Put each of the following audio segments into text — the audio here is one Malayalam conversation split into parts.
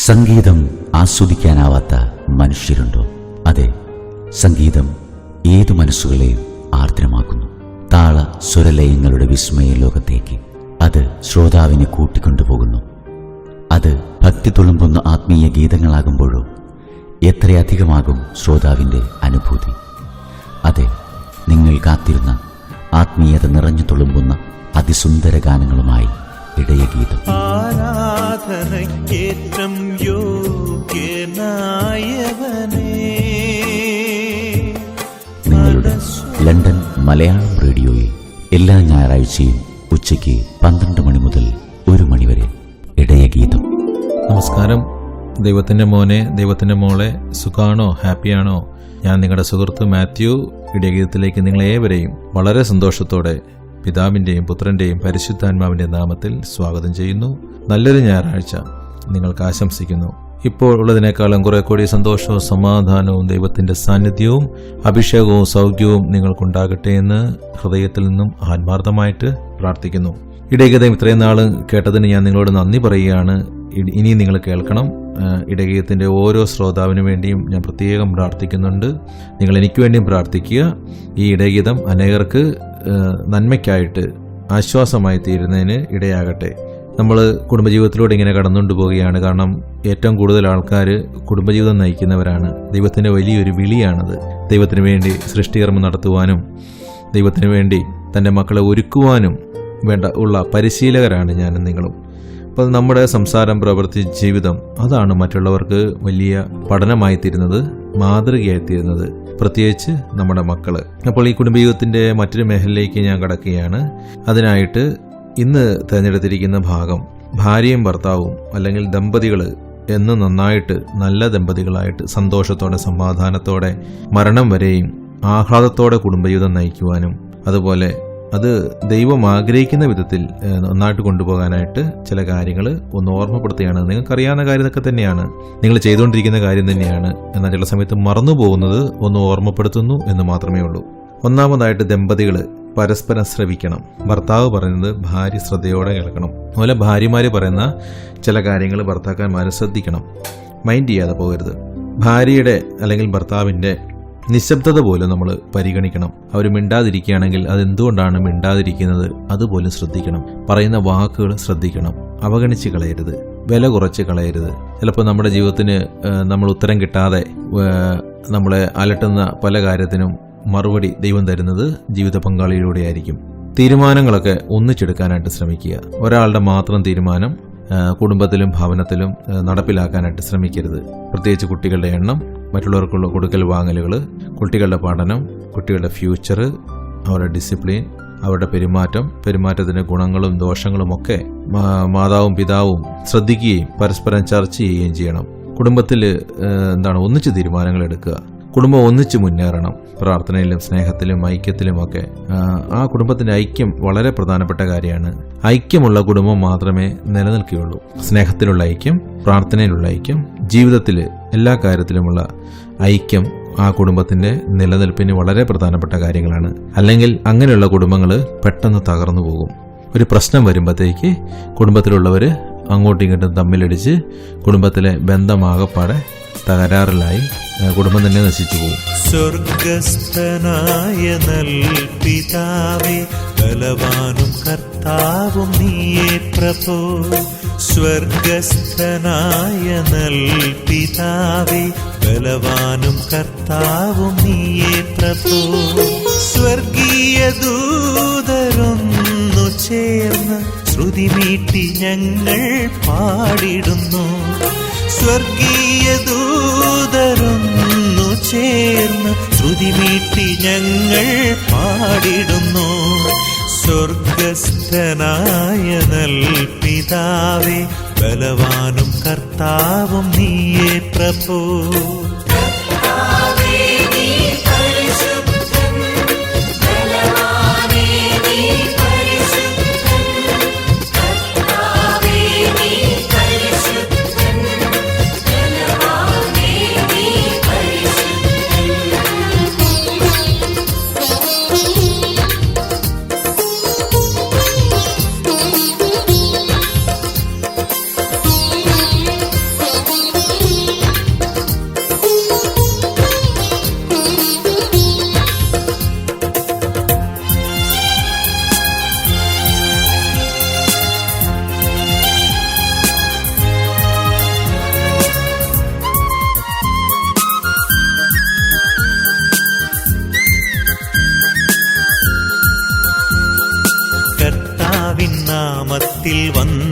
സംഗീതം ആസ്വദിക്കാനാവാത്ത മനുഷ്യരുണ്ടോ? അതെ, സംഗീതം ഏതു മനസ്സുകളെയും ആർദ്രമാക്കുന്നു. താള സ്വരലയങ്ങളുടെ വിസ്മയ ലോകത്തേക്ക് അത് ശ്രോതാവിനെ കൂട്ടിക്കൊണ്ടുപോകുന്നു. അത് ഭക്തി തുളുമ്പുന്ന ആത്മീയ ഗീതങ്ങളാകുമ്പോഴോ എത്രയധികമാകും ശ്രോതാവിൻ്റെ അനുഭൂതി. അതെ, നിങ്ങൾ കാത്തിരുന്ന ആത്മീയത നിറഞ്ഞു തുളുമ്പുന്ന അതിസുന്ദര ഗാനങ്ങളുമായി ഇടയഗീതം. ആരാധനയ്ക്കേറ്റം യോഗ്യനായവനേ, നിങ്ങളുടെ ലണ്ടൻ മലയാളം റേഡിയോയിൽ എല്ലാ ഞായറാഴ്ചയും ഉച്ചയ്ക്ക് 12 മണി മുതൽ 1 മണി വരെ ഇടയഗീതം. നമസ്കാരം. ദൈവത്തിൻ്റെ മോനെ, ദൈവത്തിൻ്റെ മോളെ, സുഖാണോ, ഹാപ്പിയാണോ? ഞാൻ നിങ്ങളുടെ സുഹൃത്ത് മാത്യു. ഇടയഗീതത്തിലേക്ക് നിങ്ങളേവരെയും വളരെ സന്തോഷത്തോടെ പിതാവിൻ്റെയും പുത്രൻ്റെയും പരിശുദ്ധാത്മാവിൻ്റെ നാമത്തിൽ സ്വാഗതം ചെയ്യുന്നു. നല്ലൊരു ഞായറാഴ്ച നിങ്ങൾക്ക് ആശംസിക്കുന്നു. ഇപ്പോൾ ഉള്ളതിനേക്കാളും കുറെ കൂടി സന്തോഷവും സമാധാനവും ദൈവത്തിൻ്റെ സാന്നിധ്യവും അഭിഷേകവും സൗഖ്യവും നിങ്ങൾക്കുണ്ടാകട്ടെ എന്ന് ഹൃദയത്തിൽ നിന്നും ആത്മാർത്ഥമായിട്ട് പ്രാർത്ഥിക്കുന്നു. ഇടയഗീതം ഇത്രയും നാൾ കേട്ടതിന് ഞാൻ നിങ്ങളോട് നന്ദി പറയുകയാണ്. ഇനിയും നിങ്ങൾ കേൾക്കണം. ഇടയഗീതത്തിൻ്റെ ഓരോ ശ്രോതാവിനു വേണ്ടിയും ഞാൻ പ്രത്യേകം പ്രാർത്ഥിക്കുന്നുണ്ട്. നിങ്ങൾ എനിക്ക് വേണ്ടിയും പ്രാർത്ഥിക്കുക. ഈ ഇടയഗീതം അനേകർക്ക് നന്മയ്ക്കായിട്ട് ആശ്വാസമായി തീരുന്നതിന് ഇടയാകട്ടെ. നമ്മൾ കുടുംബജീവിതത്തിലൂടെ ഇങ്ങനെ കടന്നുകൊണ്ട് പോവുകയാണ്. കാരണം ഏറ്റവും കൂടുതൽ ആൾക്കാർ കുടുംബജീവിതം നയിക്കുന്നവരാണ്. ദൈവത്തിൻ്റെ വലിയൊരു വിളിയാണത്. ദൈവത്തിന് വേണ്ടി സൃഷ്ടികർമ്മം നടത്തുവാനും ദൈവത്തിന് വേണ്ടി തൻ്റെ മക്കളെ ഒരുക്കുവാനും ഉള്ള പരിശീലകരാണ് ഞാനും നിങ്ങളും. അപ്പോൾ നമ്മുടെ സംസാരം, പ്രവൃത്തി, ജീവിതം അതാണ് മറ്റുള്ളവർക്ക് വലിയ പഠനമായി തീരുന്നത്, മാതൃകയായി തീരുന്നത്, പ്രത്യേകിച്ച് നമ്മുടെ മക്കൾ. അപ്പോൾ ഈ കുടുംബജീവിതത്തിൻ്റെ മറ്റൊരു മേഖലയിലേക്ക് ഞാൻ കടക്കുകയാണ്. അതിനായിട്ട് ഇന്ന് തിരഞ്ഞെടുത്തിരിക്കുന്ന ഭാഗം ഭാര്യയും ഭർത്താവും അല്ലെങ്കിൽ ദമ്പതികൾ എന്ന് നന്നായിട്ട് നല്ല ദമ്പതികളായിട്ട് സന്തോഷത്തോടെ സമാധാനത്തോടെ മരണം വരെയും ആഹ്ലാദത്തോടെ കുടുംബജീവിതം നയിക്കുവാനും അതുപോലെ അത് ദൈവം ആഗ്രഹിക്കുന്ന വിധത്തിൽ നന്നായിട്ട് കൊണ്ടുപോകാനായിട്ട് ചില കാര്യങ്ങൾ ഒന്ന് ഓർമ്മപ്പെടുത്തുകയാണ്. നിങ്ങൾക്കറിയാവുന്ന കാര്യമൊക്കെ തന്നെയാണ്, നിങ്ങൾ ചെയ്തുകൊണ്ടിരിക്കുന്ന കാര്യം തന്നെയാണ്. എന്നാൽ ചില സമയത്ത് മറന്നു പോകുന്നത് ഒന്ന് ഓർമ്മപ്പെടുത്തുന്നു എന്ന് മാത്രമേ ഉള്ളൂ. ഒന്നാമതായിട്ട് ദമ്പതികൾ പരസ്പരം ശ്രവിക്കണം. ഭർത്താവ് പറയുന്നത് ഭാര്യ ശ്രദ്ധയോടെ കേൾക്കണം. അതുപോലെ ഭാര്യമാർ പറയുന്ന ചില കാര്യങ്ങൾ ഭർത്താക്കന്മാർ ശ്രദ്ധിക്കണം, മൈൻഡ് ചെയ്യാതെ പോകരുത്. ഭാര്യയുടെ അല്ലെങ്കിൽ ഭർത്താവിൻ്റെ നിശബ്ദത പോലും നമ്മൾ പരിഗണിക്കണം. അവർ മിണ്ടാതിരിക്കുകയാണെങ്കിൽ അതെന്തുകൊണ്ടാണ് മിണ്ടാതിരിക്കുന്നത് അതുപോലും ശ്രദ്ധിക്കണം. പറയുന്ന വാക്കുകൾ ശ്രദ്ധിക്കണം, അവഗണിച്ച് കളയരുത്, വില കുറച്ച് കളയരുത്. ചിലപ്പോൾ നമ്മുടെ ജീവിതത്തിന് നമ്മൾ ഉത്തരം കിട്ടാതെ നമ്മളെ അലട്ടുന്ന പല കാര്യത്തിനും മറുപടി ദൈവം തരുന്നത് ജീവിത പങ്കാളിയിലൂടെയായിരിക്കും. തീരുമാനങ്ങളൊക്കെ ഒന്നിച്ചെടുക്കാനായിട്ട് ശ്രമിക്കുക. ഒരാളുടെ മാത്രം തീരുമാനം കുടുംബത്തിലും ഭവനത്തിലും നടപ്പിലാക്കാനായിട്ട് ശ്രമിക്കരുത്. പ്രത്യേകിച്ച് കുട്ടികളുടെ എണ്ണം, മറ്റുള്ളവർക്കുള്ള കൊടുക്കൽ വാങ്ങലുകൾ, കുട്ടികളുടെ പഠനം, കുട്ടികളുടെ ഫ്യൂച്ചർ, അവരുടെ ഡിസിപ്ലിൻ, അവരുടെ പെരുമാറ്റത്തിൻ്റെ ഗുണങ്ങളും ദോഷങ്ങളും ഒക്കെ മാതാവും പിതാവും ശ്രദ്ധിക്കുകയും പരസ്പരം ചർച്ച ചെയ്യുകയും ചെയ്യണം. കുടുംബത്തിൽ ഒന്നിച്ച് തീരുമാനങ്ങൾ എടുക്കുക. കുടുംബം ഒന്നിച്ച് മുന്നേറണം. പ്രാർത്ഥനയിലും സ്നേഹത്തിലും ഐക്യത്തിലുമൊക്കെ ആ കുടുംബത്തിൻ്റെ ഐക്യം വളരെ പ്രധാനപ്പെട്ട കാര്യമാണ്. ഐക്യമുള്ള കുടുംബം മാത്രമേ നിലനിൽക്കുകയുള്ളൂ. സ്നേഹത്തിലുള്ള ഐക്യം, പ്രാർത്ഥനയിലുള്ള ഐക്യം, ജീവിതത്തിൽ എല്ലാ കാര്യത്തിലുമുള്ള ഐക്യം ആ കുടുംബത്തിൻ്റെ നിലനിൽപ്പിന് വളരെ പ്രധാനപ്പെട്ട കാര്യങ്ങളാണ്. അല്ലെങ്കിൽ അങ്ങനെയുള്ള കുടുംബങ്ങൾ പെട്ടെന്ന് തകർന്നു പോകും. ഒരു പ്രശ്നം വരുമ്പോഴത്തേക്ക് കുടുംബത്തിലുള്ളവർ അങ്ങോട്ടും ഇങ്ങോട്ടും തമ്മിലടിച്ച് കുടുംബത്തിലെ ബന്ധമാകപ്പാടെ തകരാറിലായി കുടുംബം തന്നെ നശിച്ചു പോകും. സ്വർഗസ്ഥനായ നൽപിതാവേ, ബലവാനും കർത്താവും നീയേ പ്രഭോ. സ്വർഗസ്ഥനായ നൽപിതാവേ, ബലവാനും കർത്താവും നീയേ പ്രഭോ. സ്വർഗീയ ദൂതരൊന്നു ചേർന്ന് ശ്രുതിമീട്ടി ഞങ്ങൾ പാടിടുന്നു. സ്വർഗീയ ദൂതരൊന്നു ചേർന്ന് ശ്രുതിമീട്ടി ഞങ്ങൾ പാടിടുന്നു. സ്വർഗസ്ഥനായ നൽപിതാവേ, ബലവാനും കർത്താവും നീയേ പ്രഭോ.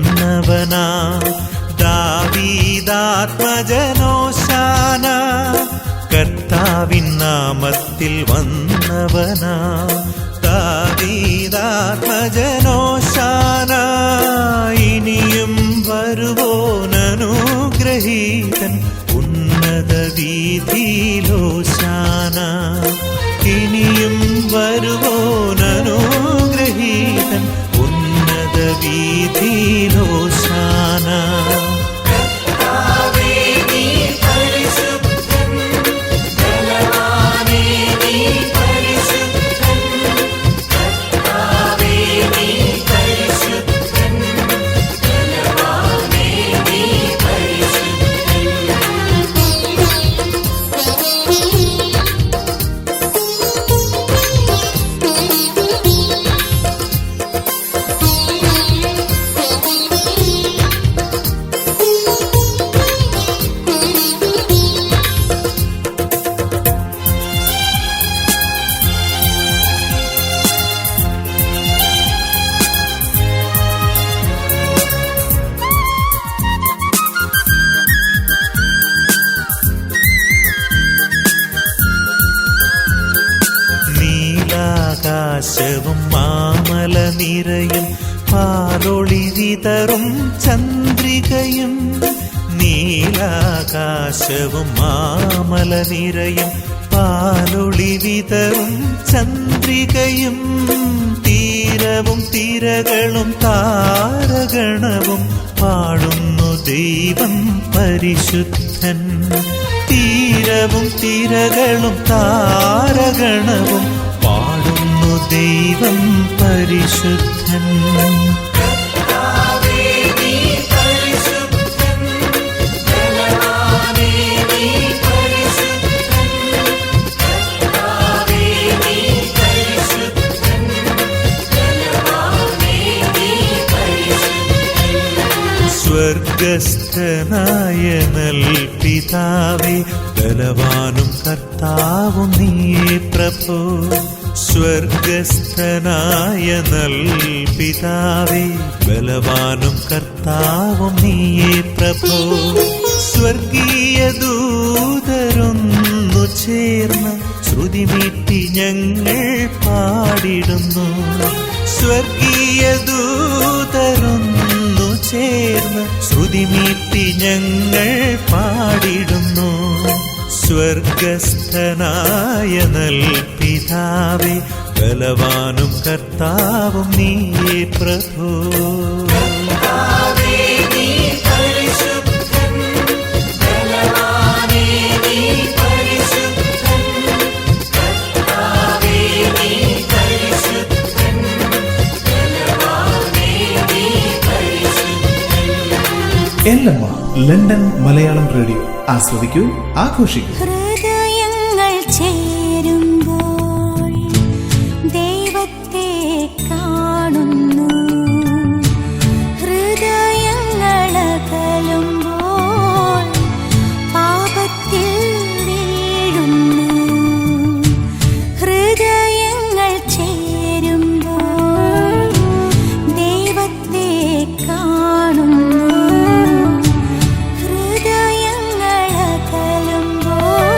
വന്നവനാ ദാവീദാത്മജനോശാന കർത്താവിൻ നാമത്തിൽ വന്നവനാ ദാവീദാത്മജനോശാന ഇനിയും വരുവോനനുഗ്രഹീതൻ ഉന്നത വീഥിയിലോശാന ഇനിയും വരുവോനനുഗ്രഹീതൻ ഉന്നത വീഥിയിലോശാന നീലാകാശവും മാമല നിരയും പാലൊളി വിതറും ചന്ദ്രികയും നീലാകാശവും മാമല നിരയും പാലൊളി വിതറും ചന്ദ്രികയും തീരവും തിരകളും താരഗണവും പാടുന്നു ദൈവം പരിശുദ്ധൻ തീരവും തിരകളും താരഗണവും പാടുന്നു ദൈവം പരിശുദ്ധൻ സ്വർഗസ്ഥനായ നൽപിതാവേ ബലവാനും കർത്താവും നീയേ പ്രഭോ സ്വർഗസ്ഥനായ നൽപിതാവേ ബലവാനും കർത്താവും നീയേ പ്രഭോ സ്വർഗീയ ദൂതരൊന്നു ചേർന്ന് ശ്രുതിമീട്ടി ഞങ്ങൾ പാടിടുന്നു സ്വർഗീയ ദൂതരൊന്നു ചേർന്ന് ശ്രുതിമീട്ടി ഞങ്ങൾ പാടിടുന്നു സ്വർഗസ്ഥനായ നൽപിതാവേ ബലവാനും കർത്താവും നീയേ പ്രഭോ എല്ലമ്മ ലണ്ടൻ മലയാളം റേഡിയോ ആസ്വദിക്കൂ ആഘോഷിക്കൂ. ഹൃദയങ്ങൾ ചേരുമ്പോൾ ദൈവത്തെ കാണുന്നു ഹൃദയങ്ങൾ അകലുമ്പോൾ പാപത്തിൽ വീഴുന്നു ഹൃദയങ്ങൾ ചേരുമ്പോൾ ദൈവത്തെ കാണുന്നു ഹൃദയങ്ങൾ അകലുമ്പോൾ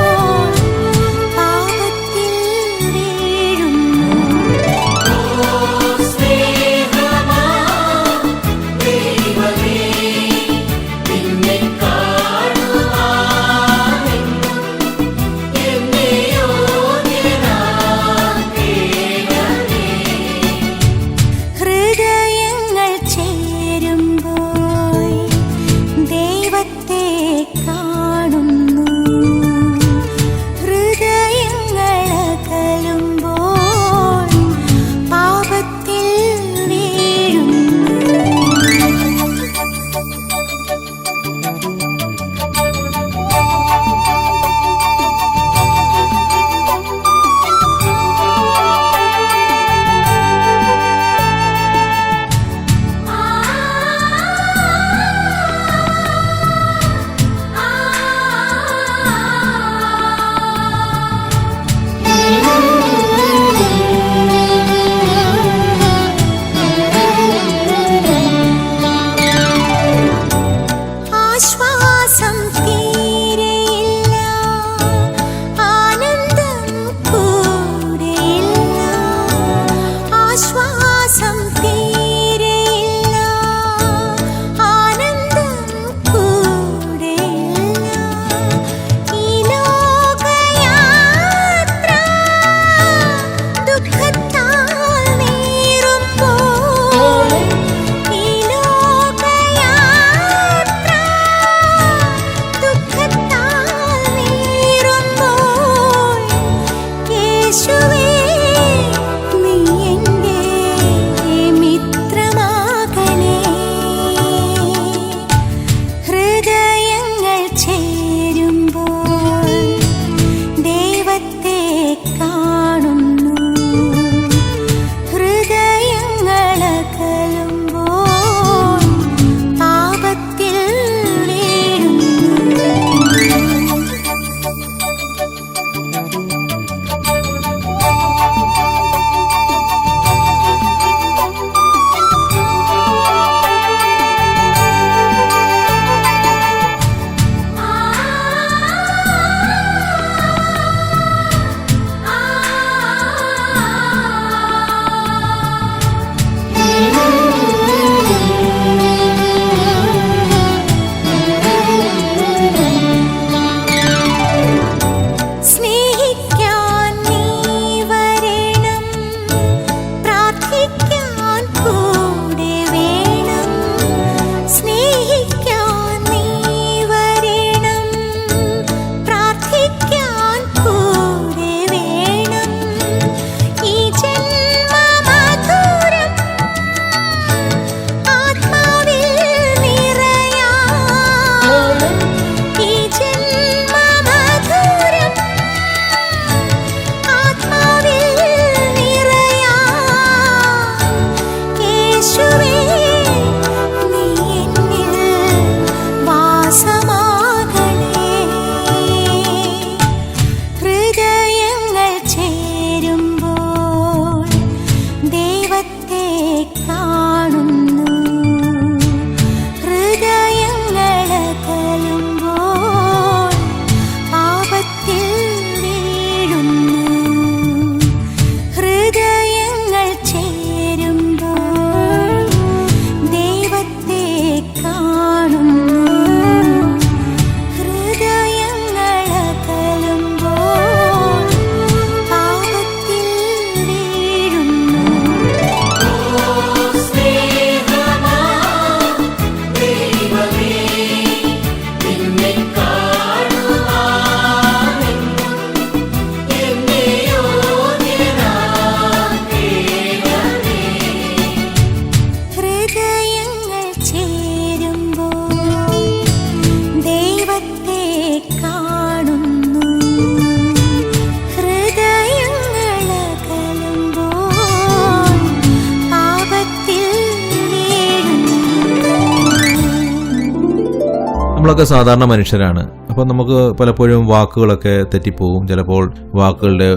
നമ്മളൊക്കെ സാധാരണ മനുഷ്യരാണ്. അപ്പം നമുക്ക് പലപ്പോഴും വാക്കുകളൊക്കെ തെറ്റിപ്പോവും. ചിലപ്പോൾ വാക്കുകളുടെ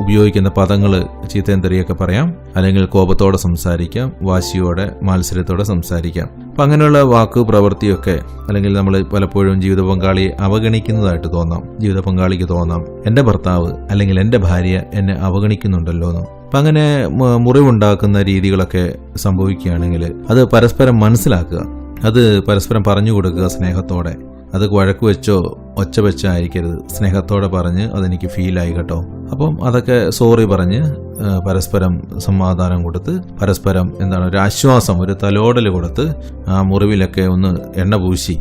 ഉപയോഗിക്കുന്ന പദങ്ങൾ ചീത്തയും തെറിയൊക്കെ പറയാം, അല്ലെങ്കിൽ കോപത്തോടെ സംസാരിക്കാം, വാശിയോടെ മാത്സര്യത്തോടെ സംസാരിക്കാം. അപ്പം അങ്ങനെയുള്ള വാക്ക് പ്രവൃത്തിയൊക്കെ അല്ലെങ്കിൽ നമ്മൾ പലപ്പോഴും ജീവിത പങ്കാളിയെ അവഗണിക്കുന്നതായിട്ട് തോന്നാം. ജീവിത പങ്കാളിക്ക് തോന്നാം എൻ്റെ ഭർത്താവ് അല്ലെങ്കിൽ എൻ്റെ ഭാര്യ എന്നെ അവഗണിക്കുന്നുണ്ടല്ലോ എന്ന്. അപ്പം അങ്ങനെ മുറിവുണ്ടാക്കുന്ന രീതികളൊക്കെ സംഭവിക്കുകയാണെങ്കിൽ അത് പരസ്പരം മനസ്സിലാക്കുക, അത് പരസ്പരം പറഞ്ഞു കൊടുക്കുക സ്നേഹത്തോടെ. അത് വഴക്ക് വെച്ചോ ഒച്ച വെച്ചോ ആയിരിക്കരുത്. സ്നേഹത്തോടെ പറഞ്ഞ് അതെനിക്ക് ഫീലായി കേട്ടോ, അപ്പം അതൊക്കെ സോറി പറഞ്ഞ് പരസ്പരം സമാധാനം കൊടുത്ത് പരസ്പരം ഒരു ആശ്വാസം, ഒരു തലോടൽ കൊടുത്ത് ആ മുറിവിലൊക്കെ ഒന്ന് എണ്ണ പൂശി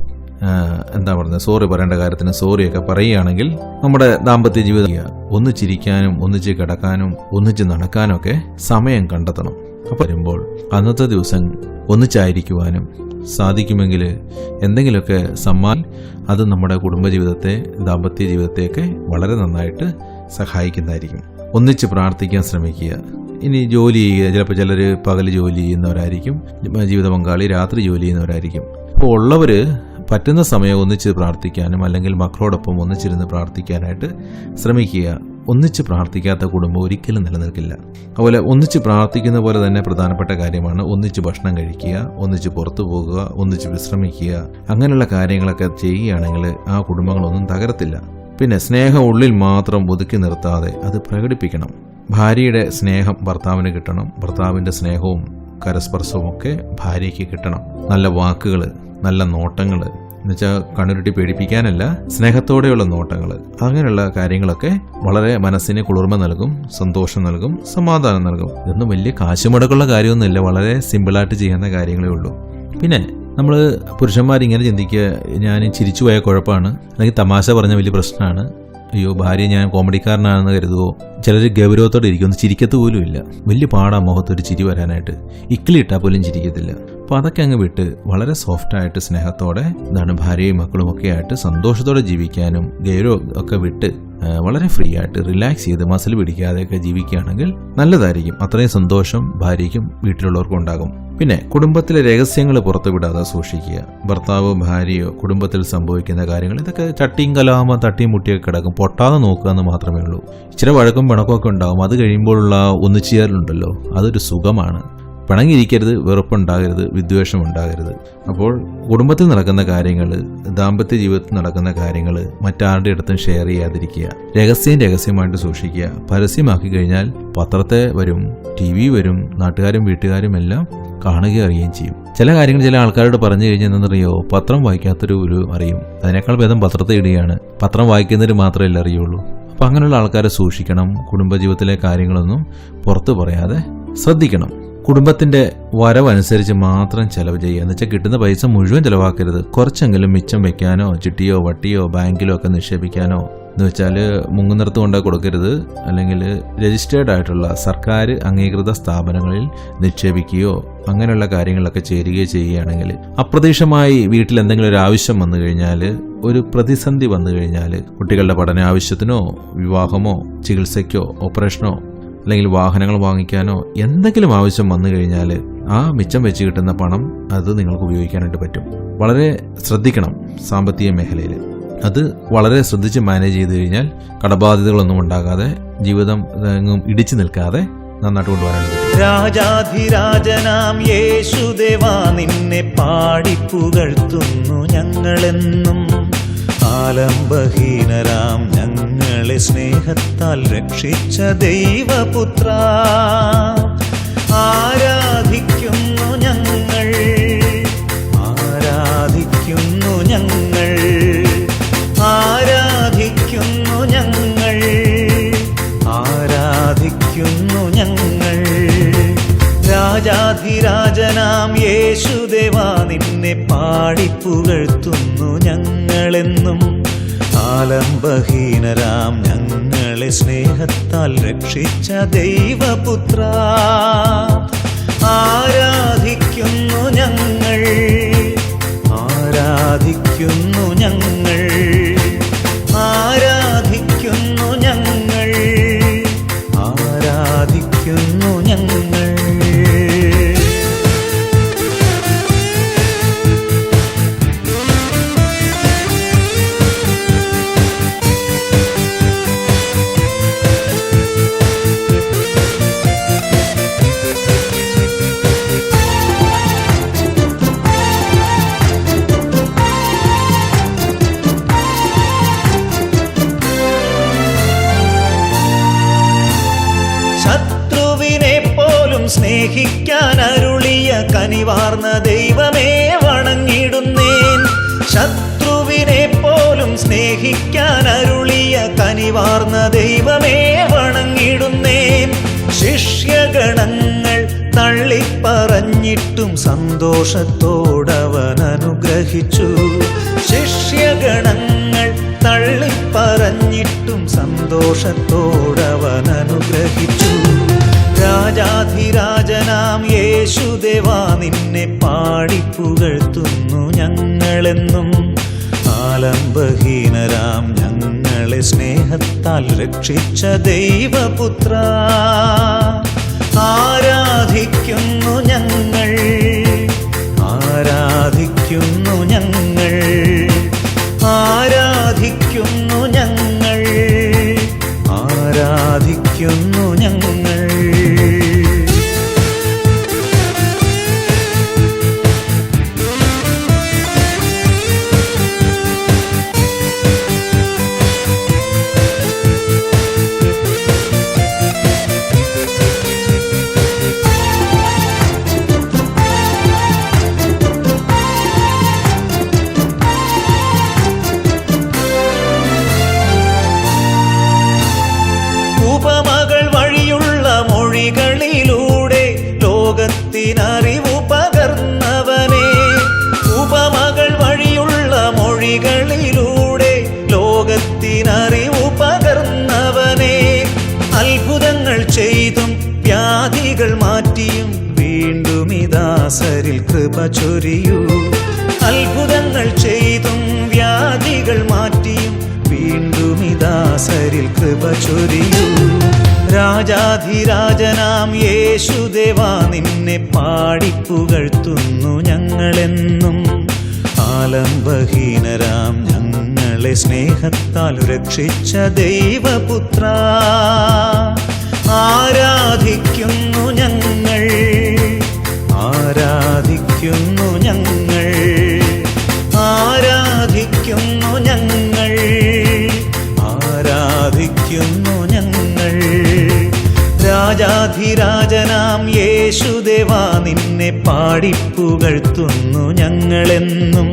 സോറി പറയേണ്ട കാര്യത്തിന് സോറിയൊക്കെ പറയുകയാണെങ്കിൽ നമ്മുടെ ദാമ്പത്യ ജീവിതം ഒന്ന് ചിരിക്കാനും ഒന്നിച്ച് കിടക്കാനും ഒന്നിച്ച് നടക്കാനും ഒക്കെ സമയം കണ്ടെത്തണം. അപ്പോൾ വരുമ്പോൾ അന്നത്തെ ദിവസം ഒന്നിച്ചായിരിക്കുവാനും സാധിക്കുമെങ്കിൽ എന്തെങ്കിലുമൊക്കെ അത് നമ്മുടെ കുടുംബജീവിതത്തെ ദാമ്പത്യ ജീവിതത്തെയൊക്കെ വളരെ നന്നായിട്ട് സഹായിക്കുന്നതായിരിക്കും. ഒന്നിച്ച് പ്രാർത്ഥിക്കാൻ ശ്രമിക്കുക. ഇനി ജോലി ചെയ്യുക, ചിലപ്പോൾ ചിലർ പകൽ ജോലി ചെയ്യുന്നവരായിരിക്കും, ജീവിത പങ്കാളി രാത്രി ജോലി ചെയ്യുന്നവരായിരിക്കും. അപ്പോൾ ഉള്ളവർ പറ്റുന്ന സമയം ഒന്നിച്ച് പ്രാർത്ഥിക്കാനും അല്ലെങ്കിൽ മക്കളോടൊപ്പം ഒന്നിച്ചിരുന്ന് പ്രാർത്ഥിക്കാനായിട്ട് ശ്രമിക്കുക. ഒന്നിച്ച് പ്രാർത്ഥിക്കാത്ത കുടുംബം ഒരിക്കലും നിലനിൽക്കില്ല. അതുപോലെ ഒന്നിച്ച് പ്രാർത്ഥിക്കുന്ന പോലെ തന്നെ പ്രധാനപ്പെട്ട കാര്യമാണ് ഒന്നിച്ച് ഭക്ഷണം കഴിക്കുക, ഒന്നിച്ച് പുറത്തു പോകുക, ഒന്നിച്ച് വിശ്രമിക്കുക. അങ്ങനെയുള്ള കാര്യങ്ങളൊക്കെ ചെയ്യുകയാണെങ്കിൽ ആ കുടുംബങ്ങളൊന്നും തകരത്തില്ല. പിന്നെ സ്നേഹം ഉള്ളിൽ മാത്രം ഒതുക്കി നിർത്താതെ അത് പ്രകടിപ്പിക്കണം. ഭാര്യയുടെ സ്നേഹം ഭർത്താവിന് കിട്ടണം, ഭർത്താവിൻ്റെ സ്നേഹവും കരസ്പർശവും ഒക്കെ ഭാര്യയ്ക്ക് കിട്ടണം. നല്ല വാക്കുകൾ, നല്ല നോട്ടങ്ങൾ, എന്നുവെച്ചാൽ കണ്ണുരുട്ടി പേടിപ്പിക്കാനല്ല, സ്നേഹത്തോടെയുള്ള നോട്ടങ്ങൾ, അങ്ങനെയുള്ള കാര്യങ്ങളൊക്കെ വളരെ മനസ്സിന് കുളിർമ നൽകും, സന്തോഷം നൽകും, സമാധാനം നൽകും. ഇതൊന്നും വലിയ കാശുമുടക്കുള്ള കാര്യമൊന്നുമില്ല, വളരെ സിമ്പിളായിട്ട് ചെയ്യുന്ന കാര്യങ്ങളേ ഉള്ളൂ. പിന്നെ നമ്മൾ പുരുഷന്മാരിങ്ങനെ ചിന്തിക്കുക, ഞാൻ ചിരിച്ചു പോയ കുഴപ്പമാണ്, അല്ലെങ്കിൽ തമാശ പറഞ്ഞ വലിയ പ്രശ്നമാണ്, അയ്യോ ഭാര്യ ഞാൻ കോമഡിക്കാരനാണെന്ന് കരുതുമോ. ചിലർ ഗൗരവത്തോടെ ഇരിക്കും, ഒന്ന് ചിരിക്കത്ത് പോലും ഇല്ല. വലിയ പാടാ മുഖത്തൊരു ചിരി വരാനായിട്ട്, ഇക്കിളിട്ടാൽ പോലും ചിരിക്കത്തില്ല. അപ്പോൾ അതൊക്കെ അങ്ങ് വിട്ട് വളരെ സോഫ്റ്റായിട്ട് സ്നേഹത്തോടെ ഭാര്യയും മക്കളും ഒക്കെ ആയിട്ട് സന്തോഷത്തോടെ ജീവിക്കാനും ഗൗരവം ഒക്കെ വിട്ട് വളരെ ഫ്രീ ആയിട്ട് റിലാക്സ് ചെയ്ത് മസിൽ പിടിക്കാതെയൊക്കെ ജീവിക്കുകയാണെങ്കിൽ നല്ലതായിരിക്കും. അത്രയും സന്തോഷം ഭാര്യയ്ക്കും വീട്ടിലുള്ളവർക്കും ഉണ്ടാകും. പിന്നെ കുടുംബത്തിലെ രഹസ്യങ്ങൾ പുറത്തുവിടാതെ സൂക്ഷിക്കുക. ഭർത്താവോ ഭാര്യയോ കുടുംബത്തിൽ സംഭവിക്കുന്ന കാര്യങ്ങൾ ഇതൊക്കെ ചട്ടിയും കലാമ തട്ടിയും മുട്ടിയൊക്കെ കിടക്കും, പൊട്ടാതെ നോക്കുക എന്ന് മാത്രമേ ഉള്ളൂ. ഇച്ചിരി വഴക്കും പിണക്കമൊക്കെ ഉണ്ടാകും. അത് കഴിയുമ്പോഴുള്ള ഒന്നിച്ചുചേരലുണ്ടല്ലോ, അതൊരു സുഖമാണ്. പിണങ്ങിയിരിക്കരുത്, വെറുപ്പുണ്ടാകരുത്, വിദ്വേഷം ഉണ്ടാകരുത്. അപ്പോൾ കുടുംബത്തിൽ നടക്കുന്ന കാര്യങ്ങൾ, ദാമ്പത്യ ജീവിതത്തിൽ നടക്കുന്ന കാര്യങ്ങൾ മറ്റാരുടെ അടുത്തും ഷെയർ ചെയ്യാതിരിക്കുക. രഹസ്യമായിട്ട് സൂക്ഷിക്കുക. പരസ്യമാക്കി കഴിഞ്ഞാൽ പത്രത്തെ വരും, TV വരും, നാട്ടുകാരും വീട്ടുകാരും എല്ലാം കാണുകയും അറിയുകയും ചെയ്യും. ചില കാര്യങ്ങൾ ചില ആൾക്കാരോട് പറഞ്ഞു കഴിഞ്ഞാൽ എന്താണെന്നറിയോ, പത്രം വായിക്കാത്തൊരു അറിയും. അതിനേക്കാൾ ഭേദം പത്രത്തെ ഇടുകയാണ്. പത്രം വായിക്കുന്നവർ മാത്രമല്ല അറിയുള്ളൂ. അപ്പം അങ്ങനെയുള്ള ആൾക്കാരെ സൂക്ഷിക്കണം. കുടുംബജീവിതത്തിലെ കാര്യങ്ങളൊന്നും പുറത്തു പറയാതെ ശ്രദ്ധിക്കണം. കുടുംബത്തിന്റെ വരവനുസരിച്ച് മാത്രം ചെലവ് ചെയ്യുക. എന്ന് വെച്ചാൽ കിട്ടുന്ന പൈസ മുഴുവൻ ചെലവാക്കരുത്. കുറച്ചെങ്കിലും മിച്ചം വെക്കാനോ ചിട്ടിയോ വട്ടിയോ ബാങ്കിലോ ഒക്കെ നിക്ഷേപിക്കാനോ, എന്ന് വെച്ചാൽ മുങ്ങുന്നിടത്ത് കൊണ്ടുപോയി കൊടുക്കരുത്. അല്ലെങ്കിൽ രജിസ്റ്റേർഡ് ആയിട്ടുള്ള സർക്കാർ അംഗീകൃത സ്ഥാപനങ്ങളിൽ നിക്ഷേപിക്കുകയോ അങ്ങനെയുള്ള കാര്യങ്ങളിലൊക്കെ ചേരുകയോ ചെയ്യുകയാണെങ്കിൽ അപ്രതീക്ഷിതമായി വീട്ടിൽ എന്തെങ്കിലും ഒരു ആവശ്യം വന്നു കഴിഞ്ഞാൽ, ഒരു പ്രതിസന്ധി വന്നു കഴിഞ്ഞാൽ, കുട്ടികളുടെ പഠന ആവശ്യത്തിനോ വിവാഹമോ ചികിത്സയ്ക്കോ ഓപ്പറേഷനോ അല്ലെങ്കിൽ വാഹനങ്ങൾ വാങ്ങിക്കാനോ എന്തെങ്കിലും ആവശ്യം വന്നു കഴിഞ്ഞാൽ ആ മിച്ചം വെച്ച് കിട്ടുന്ന പണം അത് നിങ്ങൾക്ക് ഉപയോഗിക്കാനായിട്ട് പറ്റും. വളരെ ശ്രദ്ധിക്കണം സാമ്പത്തിക മേഖലയിൽ. അത് വളരെ ശ്രദ്ധിച്ച് മാനേജ് ചെയ്ത് കഴിഞ്ഞാൽ കടബാധ്യതകളൊന്നും ഉണ്ടാകാതെ ജീവിതം എങ്ങും ഇടിച്ചു നിൽക്കാതെ നന്നായിട്ട് കൊണ്ടുവരാനായിട്ട് പറ്റും. രാജാധിരാജനാം യേശുദേവാ നിന്നെ പാടിപ്പുകഴ്ത്തുന്നു ഞങ്ങളെന്നും. ആലംബഹീനരാം ഞങ്ങളെ സ്നേഹത്താൽ രക്ഷിച്ച ദൈവപുത്ര ആരാധിക്കുന്നു ഞങ്ങൾ, ആരാധിക്കുന്നു ഞങ്ങൾ, ആരാധിക്കുന്നു ഞങ്ങൾ, ആരാധിക്കുന്നു ഞങ്ങൾ. രാജാധിരാജനാം യേശുദേവാ നിന്നെ പാടിപ്പുകഴ്ത്തുന്നു ഞങ്ങളെന്നും. ആലംബഹീനരാം ഞങ്ങളെ സ്നേഹത്താൽ രക്ഷിച്ച ദൈവപുത്ര ആരാധിക്കുന്നു ഞങ്ങൾ, ആരാധിക്കുന്നു ഞങ്ങൾ, ആരാധിക്കുന്നു ഞങ്ങൾ, ആരാധിക്കുന്നു ഞങ്ങൾ. സ്നേഹിക്കാൻ അരുളിയ കനിവാർന്ന ദൈവമേ വണങ്ങിടുന്നേൻ. ശത്രുവിനെ പോലും സ്നേഹിക്കാൻ അരുളിയ കനിവാർന്ന ദൈവമേ വണങ്ങിടുന്നേൻ. ശിഷ്യഗണങ്ങൾ തള്ളിപ്പറഞ്ഞിട്ടും സന്തോഷത്തോടവൻ അനുഗ്രഹിച്ചു. ശിഷ്യഗണങ്ങൾ തള്ളിപ്പറഞ്ഞിട്ടും സന്തോഷത്തോടവൻ അനുഗ്രഹിച്ചു. രാജാധിരാജനാം യേശുദേവാ നിന്നെ പാടിപ്പുകഴ്ത്തുന്നു ഞങ്ങളെന്നും. ആലംബഹീനരാം ഞങ്ങളെ സ്നേഹത്താൽ രക്ഷിച്ച ദൈവപുത്ര ആരാധിക്കുന്നു ഞങ്ങൾ, ആരാധിക്കുന്നു ഞങ്ങൾ, ആരാധിക്കുന്നു ഞങ്ങൾ, ആരാധിക്കുന്നു ഞങ്ങൾ. ഉപമകൾ വഴിയുള്ള മൊഴികളിലൂടെ ലോകത്തിനറിവു പകർന്നവനെ. ഉപമകൾ വഴിയുള്ള മൊഴികളിലൂടെ ലോകത്തിനറിവു പകർന്നവനെ. അത്ഭുതങ്ങൾ ചെയ്തും വ്യാധികൾ മാറ്റിയും വീണ്ടും ഇദാസരിൽ കൃപ ചൊരിയൂ. അത്ഭുതങ്ങൾ ചെയ്തും വ്യാധികൾ മാറ്റിയും വീണ്ടും ഇദാസരിൽ കൃപ ചൊരിയൂ. രാജാധിരാജനാം യേശുദേവാ നിന്നെ പാടിപ്പുകഴ്ത്തുന്നു ഞങ്ങളെന്നും. ആലംബഹീനരാം ഞങ്ങളെ സ്നേഹത്താൽ രക്ഷിച്ച ദൈവപുത്ര ആരാധിക്കുന്നു ഞങ്ങൾ, ആരാധിക്കുന്നു ഞങ്ങൾ, ആരാധിക്കുന്നു ഞങ്ങൾ, ആരാധിക്കുന്നു ഞങ്ങൾ. രാജാധിരാജനാം യേശുദേവാ നിന്നെ പാടിപ്പുകഴ്ത്തുന്നു ഞങ്ങളെന്നും.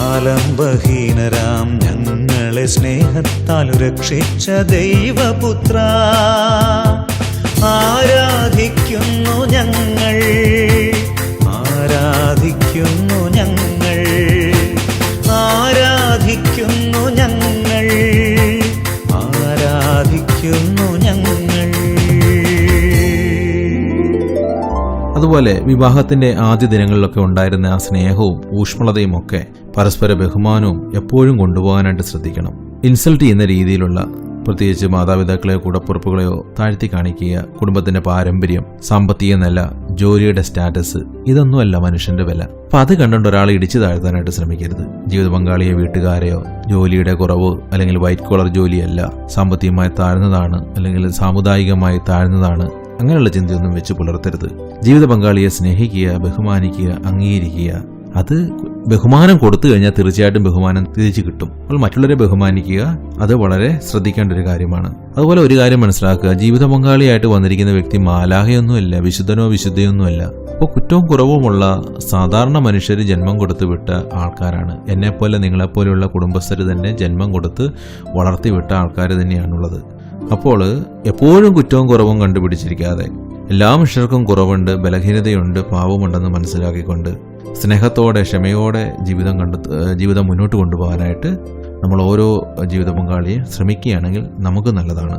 ആലംബഹീനരാം ഞങ്ങളെ സ്നേഹത്താൽ രക്ഷിച്ച ദൈവപുത്ര ആരാധിക്കുന്നു ഞങ്ങൾ, ആരാധിക്കുന്നു ഞങ്ങൾ, ആരാധിക്കുന്നു ഞങ്ങൾ, ആരാധിക്കുന്നു ഞങ്ങൾ. അതുപോലെ വിവാഹത്തിന്റെ ആദ്യ ദിനങ്ങളിലൊക്കെ ഉണ്ടായിരുന്ന ആ സ്നേഹവും ഊഷ്മളതയും ഒക്കെ പരസ്പര ബഹുമാനവും എപ്പോഴും കൊണ്ടുപോകാനായിട്ട് ശ്രദ്ധിക്കണം. ഇൻസൾട്ട് ചെയ്യുന്ന രീതിയിലുള്ള, പ്രത്യേകിച്ച് മാതാപിതാക്കളെയോ കൂടപ്പുറപ്പുകളെയോ താഴ്ത്തി കാണിക്കുക, കുടുംബത്തിന്റെ പാരമ്പര്യം, സാമ്പത്തിക നില, ജോലിയുടെ സ്റ്റാറ്റസ്, ഇതൊന്നുമല്ല മനുഷ്യന്റെ വില. അപ്പൊ അത് കണ്ടുകൊണ്ട് ഒരാളെ ഇടിച്ചു താഴ്ത്താനായിട്ട് ശ്രമിക്കരുത്. ജീവിത പങ്കാളിയെ, വീട്ടുകാരെയോ, ജോലിയുടെ കുറവ് അല്ലെങ്കിൽ വൈറ്റ് കോളർ ജോലിയല്ല, സാമ്പത്തികമായി താഴ്ന്നതാണ് അല്ലെങ്കിൽ സാമുദായികമായി താഴ്ന്നതാണ്, അങ്ങനെയുള്ള ചിന്തയൊന്നും വെച്ച് പുലർത്തരുത്. ജീവിത പങ്കാളിയെ സ്നേഹിക്കുക, ബഹുമാനിക്കുക, അംഗീകരിക്കുക. അത് ബഹുമാനം കൊടുത്തു കഴിഞ്ഞാൽ തീർച്ചയായിട്ടും ബഹുമാനം തിരിച്ചു കിട്ടും. അപ്പോൾ മറ്റുള്ളവരെ ബഹുമാനിക്കുക, അത് വളരെ ശ്രദ്ധിക്കേണ്ട ഒരു കാര്യമാണ്. അതുപോലെ ഒരു കാര്യം മനസ്സിലാക്കുക, ജീവിത പങ്കാളിയായിട്ട് വന്നിരിക്കുന്ന വ്യക്തി മാലാഹയൊന്നുമല്ല, വിശുദ്ധനോ വിശുദ്ധയൊന്നുമല്ല. അപ്പോൾ കുറ്റവും കുറവുമുള്ള സാധാരണ മനുഷ്യർ ജന്മം കൊടുത്ത് വിട്ട ആൾക്കാരാണ്. എന്നെപ്പോലെ നിങ്ങളെപ്പോലെയുള്ള കുടുംബസ്ഥർ തന്നെ ജന്മം കൊടുത്ത് വളർത്തിവിട്ട ആൾക്കാർ തന്നെയാണുള്ളത്. അപ്പോൾ എപ്പോഴും കുറ്റവും കുറവും കണ്ടുപിടിച്ചിരിക്കാതെ, എല്ലാ മനുഷ്യർക്കും കുറവുണ്ട്, ബലഹീനതയുണ്ട്, പാവമുണ്ടെന്ന് മനസ്സിലാക്കിക്കൊണ്ട് സ്നേഹത്തോടെ, ക്ഷമയോടെ ജീവിതം മുന്നോട്ട് കൊണ്ടുപോകാനായിട്ട് നമ്മൾ ഓരോ ജീവിത പങ്കാളിയെ ശ്രമിക്കുകയാണെങ്കിൽ നമുക്ക് നല്ലതാണ്.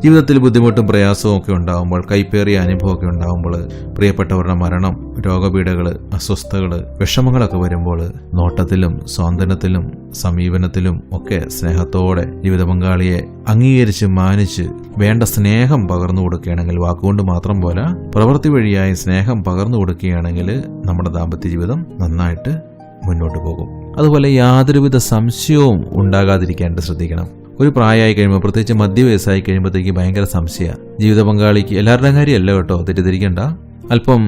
ജീവിതത്തിൽ ബുദ്ധിമുട്ടും പ്രയാസവും ഒക്കെ ഉണ്ടാകുമ്പോൾ, കൈപ്പേറിയ അനുഭവമൊക്കെ ഉണ്ടാകുമ്പോൾ, പ്രിയപ്പെട്ടവരുടെ മരണം, രോഗപീഠകൾ, അസ്വസ്ഥതകൾ, വിഷമങ്ങളൊക്കെ വരുമ്പോൾ നോട്ടത്തിലും സ്വാന്തനത്തിലും സമീപനത്തിലും ഒക്കെ സ്നേഹത്തോടെ ജീവിത പങ്കാളിയെ അംഗീകരിച്ച് മാനിച്ച് വേണ്ട സ്നേഹം പകർന്നു കൊടുക്കുകയാണെങ്കിൽ, വാക്കുകൊണ്ട് മാത്രം പോരാ പ്രവൃത്തി വഴിയായി സ്നേഹം പകർന്നു കൊടുക്കുകയാണെങ്കിൽ നമ്മുടെ ദാമ്പത്യ ജീവിതം നന്നായിട്ട് മുന്നോട്ട് പോകും. അതുപോലെ യാതൊരുവിധ സംശയവും ഉണ്ടാകാതിരിക്കാനായിട്ട് ശ്രദ്ധിക്കണം. ഒരു പ്രായമായി കഴിയുമ്പോൾ, പ്രത്യേകിച്ച് മധ്യവയസ്സായി കഴിയുമ്പോഴത്തേക്ക് ഭയങ്കര സംശയമാണ് ജീവിത പങ്കാളിക്ക്. എല്ലാവരുടെയും കാര്യമല്ല കേട്ടോ, തെറ്റിദ്ധരിക്കണ്ട. അല്പം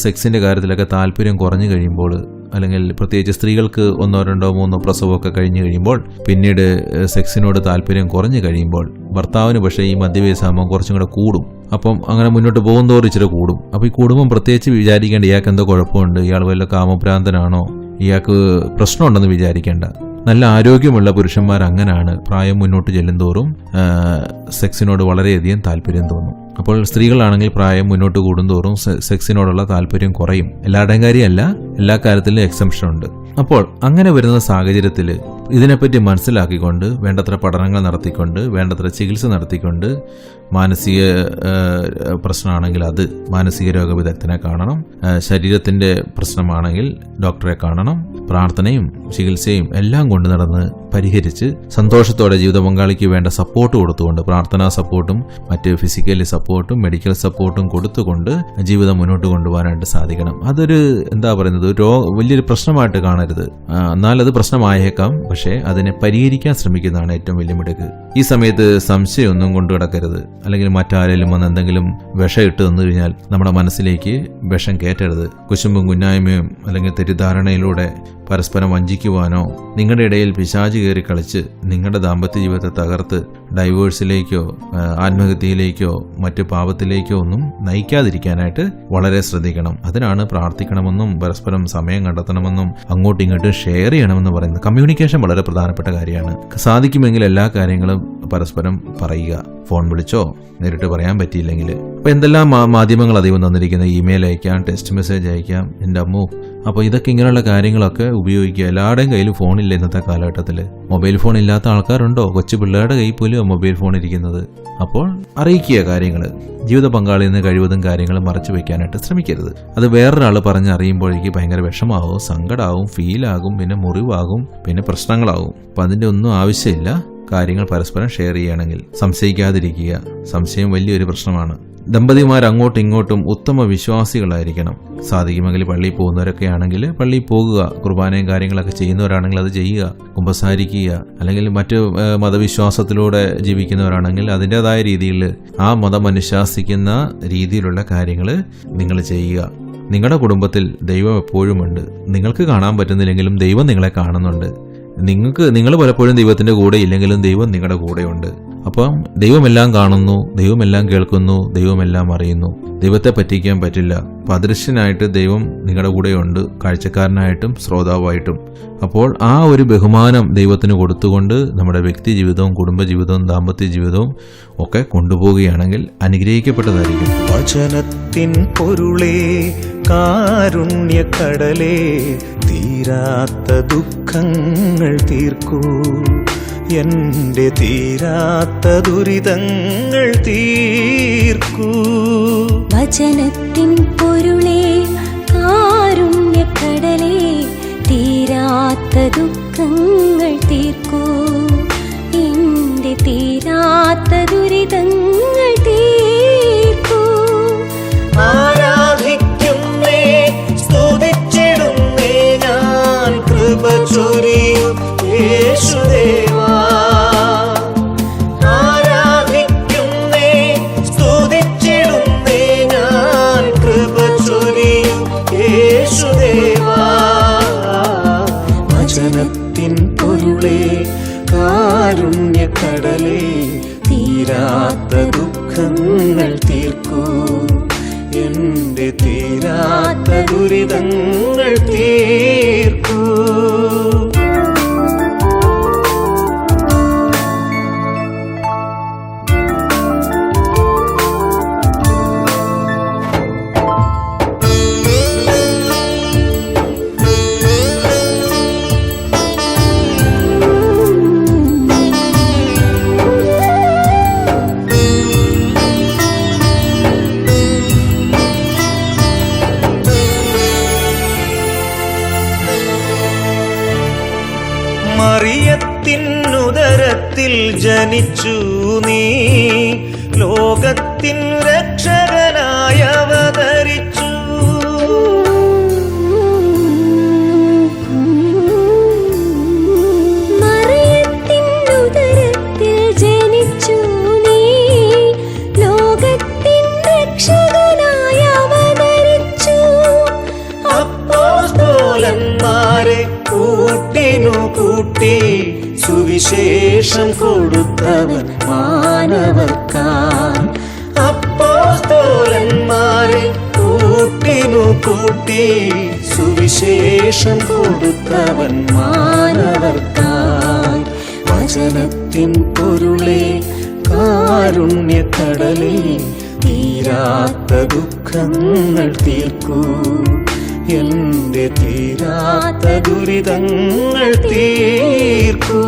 സെക്സിന്റെ കാര്യത്തിലൊക്കെ താല്പര്യം കുറഞ്ഞു കഴിയുമ്പോൾ അല്ലെങ്കിൽ പ്രത്യേകിച്ച് സ്ത്രീകൾക്ക് 1, 2, 3 പ്രസവമൊക്കെ കഴിഞ്ഞു കഴിയുമ്പോൾ പിന്നീട് സെക്സിനോട് താല്പര്യം കുറഞ്ഞു കഴിയുമ്പോൾ ഭർത്താവിന് പക്ഷേ ഈ മദ്യവയസ്സാകുമ്പോൾ കുറച്ചും കൂടെ കൂടും. അപ്പം അങ്ങനെ മുന്നോട്ട് പോകുന്നതോറും ഇച്ചിരി കൂടും. അപ്പോൾ ഈ കുടുംബം പ്രത്യേകിച്ച് വിചാരിക്കേണ്ട ഇയാൾക്ക് എന്തോ കുഴപ്പമുണ്ട്, ഇയാൾ വല്ല കാമഭ്രാന്തനാണോ, ഇയാൾക്ക് പ്രശ്നമുണ്ടെന്ന് വിചാരിക്കേണ്ട. നല്ല ആരോഗ്യമുള്ള പുരുഷന്മാർ അങ്ങനെയാണ്. പ്രായം മുന്നോട്ട് ചെല്ലുന്തോറും സെക്സിനോട് വളരെയധികം താല്പര്യം തോന്നും. അപ്പോൾ സ്ത്രീകളാണെങ്കിൽ പ്രായം മുന്നോട്ട് കൂടുന്തോറും സെക്സിനോടുള്ള താല്പര്യം കുറയും. എല്ലാവരുടെയും കാര്യമല്ല, എല്ലാ കാര്യത്തിലും എക്സംഷൻ ഉണ്ട്. അപ്പോൾ അങ്ങനെ വരുന്ന സാഹചര്യത്തിൽ ഇതിനെപ്പറ്റി മനസ്സിലാക്കിക്കൊണ്ട് വേണ്ടത്ര പഠനങ്ങൾ നടത്തിക്കൊണ്ട് വേണ്ടത്ര ചികിത്സ നടത്തിക്കൊണ്ട് മാനസിക പ്രശ്നമാണെങ്കിൽ അത് മാനസിക രോഗ വിദഗ്ധനെ കാണണം, ശരീരത്തിന്റെ പ്രശ്നമാണെങ്കിൽ ഡോക്ടറെ കാണണം. പ്രാർത്ഥനയും ചികിത്സയും എല്ലാം കൊണ്ടു നടന്ന് പരിഹരിച്ച് സന്തോഷത്തോടെ ജീവിത പങ്കാളിക്ക് വേണ്ട സപ്പോർട്ട് കൊടുത്തുകൊണ്ട്, പ്രാർത്ഥനാ സപ്പോർട്ടും മറ്റ് ഫിസിക്കലി സപ്പോർട്ടും മെഡിക്കൽ സപ്പോർട്ടും കൊടുത്തുകൊണ്ട് ജീവിതം മുന്നോട്ട് കൊണ്ടുപോകാനായിട്ട് സാധിക്കണം. അതൊരു വലിയൊരു പ്രശ്നമായിട്ട് കാണരുത്. എന്നാലത് പ്രശ്നമായേക്കാം, പക്ഷേ അതിനെ പരിഹരിക്കാൻ ശ്രമിക്കുന്നതാണ് ഏറ്റവും വലിയ മിടുക്ക്. ഈ സമയത്ത് സംശയമൊന്നും കൊണ്ടു കിടക്കരുത്. അല്ലെങ്കിൽ മറ്റാരെങ്കിലും വന്ന് എന്തെങ്കിലും വിഷം ഇട്ട് തന്നു കഴിഞ്ഞാൽ നമ്മുടെ മനസ്സിലേക്ക് വിഷം കയറ്റരുത്. കുശുമ്പും കുന്നായ്മയും അല്ലെങ്കിൽ തെറ്റിദ്ധാരണയിലൂടെ പരസ്പരം വഞ്ചിക്കുവാനോ നിങ്ങളുടെ ഇടയിൽ പിശാച് കയറി കളിച്ച് നിങ്ങളുടെ ദാമ്പത്യ ജീവിതത്തെ തകർത്ത് ഡൈവേഴ്സിലേക്കോ ആത്മഹത്യയിലേക്കോ മറ്റു പാപത്തിലേക്കോ ഒന്നും നയിക്കാതിരിക്കാനായിട്ട് വളരെ ശ്രദ്ധിക്കണം. അതിനാണ് പ്രാർത്ഥിക്കണമെന്നും പരസ്പരം സമയം കണ്ടെത്തണമെന്നും അങ്ങോട്ടും ഇങ്ങോട്ടും ഷെയർ ചെയ്യണമെന്ന് പറയുന്നത്. കമ്മ്യൂണിക്കേഷൻ വളരെ പ്രധാനപ്പെട്ട കാര്യമാണ്. സാധിക്കുമെങ്കിൽ എല്ലാ കാര്യങ്ങളും പരസ്പരം പറയുക. ഫോൺ വിളിച്ചോ നേരിട്ട് പറയാൻ പറ്റിയില്ലെങ്കിൽ അപ്പൊ എന്തെല്ലാം മാധ്യമങ്ങൾ അധികം തന്നിരിക്കുന്നത്, ഇമെയിൽ അയക്കാം, ടെക്സ്റ്റ് മെസ്സേജ് അയക്കാം. എൻ്റെ അമ്മു, അപ്പോൾ ഇതൊക്കെ ഇങ്ങനെയുള്ള കാര്യങ്ങളൊക്കെ ഉപയോഗിക്കുക. എല്ലാവരുടെയും കയ്യിൽ ഫോണില്ല ഇന്നത്തെ കാലഘട്ടത്തിൽ. മൊബൈൽ ഫോൺ ഇല്ലാത്ത ആൾക്കാരുണ്ടോ? കൊച്ചു പിള്ളേരുടെ കയ്യിൽ പോലും മൊബൈൽ ഫോൺ ഇരിക്കുന്നത്. അപ്പോൾ അറിയിക്കുക കാര്യങ്ങൾ. ജീവിത പങ്കാളിൽ നിന്ന് കഴിവതും കാര്യങ്ങൾ മറച്ചു വെക്കാനായിട്ട് ശ്രമിക്കരുത്. അത് വേറൊരാൾ പറഞ്ഞറിയുമ്പോഴേക്ക് ഭയങ്കര വിഷമാവും, സങ്കടമാവും, ഫീലാകും, പിന്നെ മുറിവാകും, പിന്നെ പ്രശ്നങ്ങളാവും. അപ്പം അതിൻ്റെ ഒന്നും ആവശ്യമില്ല. കാര്യങ്ങൾ പരസ്പരം ഷെയർ ചെയ്യുകയാണെങ്കിൽ സംശയിക്കാതിരിക്കുക. സംശയം വലിയൊരു പ്രശ്നമാണ്. ദമ്പതിമാർ അങ്ങോട്ടും ഇങ്ങോട്ടും ഉത്തമ വിശ്വാസികളായിരിക്കണം. സാധിക്കുമെങ്കിൽ പള്ളിയിൽ പോകുന്നവരൊക്കെ ആണെങ്കിൽ പള്ളിയിൽ പോകുക. കുർബാനയും കാര്യങ്ങളൊക്കെ ചെയ്യുന്നവരാണെങ്കിൽ അത് ചെയ്യുക. കുമ്പസാരിക്കുക. അല്ലെങ്കിൽ മറ്റ് മതവിശ്വാസത്തിലൂടെ ജീവിക്കുന്നവരാണെങ്കിൽ അതിൻ്റെതായ രീതിയിൽ ആ മതം അനുശാസിക്കുന്ന രീതിയിലുള്ള കാര്യങ്ങൾ നിങ്ങൾ ചെയ്യുക. നിങ്ങളുടെ കുടുംബത്തിൽ ദൈവം എപ്പോഴുമുണ്ട്. നിങ്ങൾക്ക് കാണാൻ പറ്റുന്നില്ലെങ്കിലും ദൈവം നിങ്ങളെ കാണുന്നുണ്ട്. നിങ്ങൾ പലപ്പോഴും ദൈവത്തിന്റെ കൂടെ ഇല്ലെങ്കിലും ദൈവം നിങ്ങളുടെ കൂടെയുണ്ട്. അപ്പം ദൈവമെല്ലാം കാണുന്നു, ദൈവമെല്ലാം കേൾക്കുന്നു, ദൈവമെല്ലാം അറിയുന്നു. ദൈവത്തെ പറ്റിക്കാൻ പറ്റില്ല. അപ്പം അദൃശ്യനായിട്ട് ദൈവം നിങ്ങളുടെ കൂടെയുണ്ട്, കാഴ്ചക്കാരനായിട്ടും ശ്രോതാവായിട്ടും. അപ്പോൾ ആ ഒരു ബഹുമാനം ദൈവത്തിന് കൊടുത്തുകൊണ്ട് നമ്മുടെ വ്യക്തി ജീവിതവും കുടുംബജീവിതവും ദാമ്പത്യ ജീവിതവും ഒക്കെ കൊണ്ടുപോവുകയാണെങ്കിൽ അനുഗ്രഹിക്കപ്പെട്ടതായിരിക്കും. വചനത്തിൻ പൊരുളേ, കാരുണ്യക്കടലേ, തീരാത്ത ദുഃഖങ്ങൾ തീർക്കൂ, എന്റെ തീരാത്ത ദുരിതങ്ങൾ തീർക്കൂ. വചനത്തിൻ പൊരുളേ, കാരുണ്യക്കടലേ, തീരാത്ത ദുഃഖങ്ങൾ തീർക്കൂ, എന്റെ തീരാത്ത ദുരിതങ്ങൾ തീർക്കൂ. ആരാധിക്കുന്നേ, സ്തുതിച്ചിടുന്നേ ഞാൻ, കൃപ ചൊരിയൂ യേശുദേവാ. ആരാധിക്കുന്നേ, സ്തുതിച്ചിടുന്നേ ഞാൻ, കൃപ ചൊരിയൂ യേശുദേവാ. വചനത്തിൻ പൊരുളേ, കാരുണ്യക്കടലേ, തീരാത്ത ദുഃഖങ്ങൾ തീർക്കൂ, എന്റെ തീരാത്ത ദുരിതങ്ങൾ തീർക്കൂ. മറിയത്തിനുദരത്തിൽ ജനിച്ചു നീ, ലോകത്തിൻ രക്ഷകനായി അവതരിച്ചു. മറിയത്തിനുദരത്തിൽ ജനിച്ചു നീ, ലോകത്തിൻ രക്ഷകനായി അവതരിച്ചു. അപ്പോസ്തലന്മാർ ദൂതന്മാരെ കൂട്ടിനു കൂട്ടി സുവിശേഷം കൊടുത്തവൻ മാനവർക്കായി. അപ്പോസ്തലന്മാരെ കൂട്ടിനു കൂട്ടി സുവിശേഷം കൊടുത്തവൻ മാനവർക്കായി. വചനത്തിൻ പൊരുളേ കാരുണ്യക്കടലേ തീരാത്ത ദുഃഖങ്ങൾ തീർക്കൂ, എന്റെ തീരാത്ത ദുരിതങ്ങൾ തീർക്കൂ.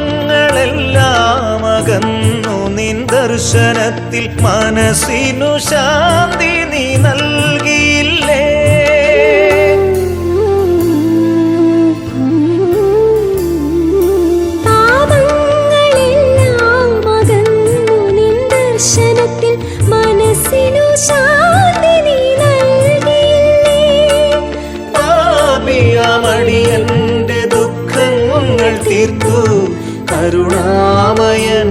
പാപങ്ങളെല്ലാം അകന്നു നിൻ ദർശനത്തിൽ മനസ്സിനു ശാന്തി നീ നൽകിയില്ലേ. പാപങ്ങളെല്ലാം അകന്നു നിൻ ദർശനത്തിൽ മനസ്സിനു ശാന്തി നീ നൽകിയില്ലേ. പാപിയമടിയന്റെ ദുഃഖങ്ങൾ തീർത്തു കരുണാമയൻ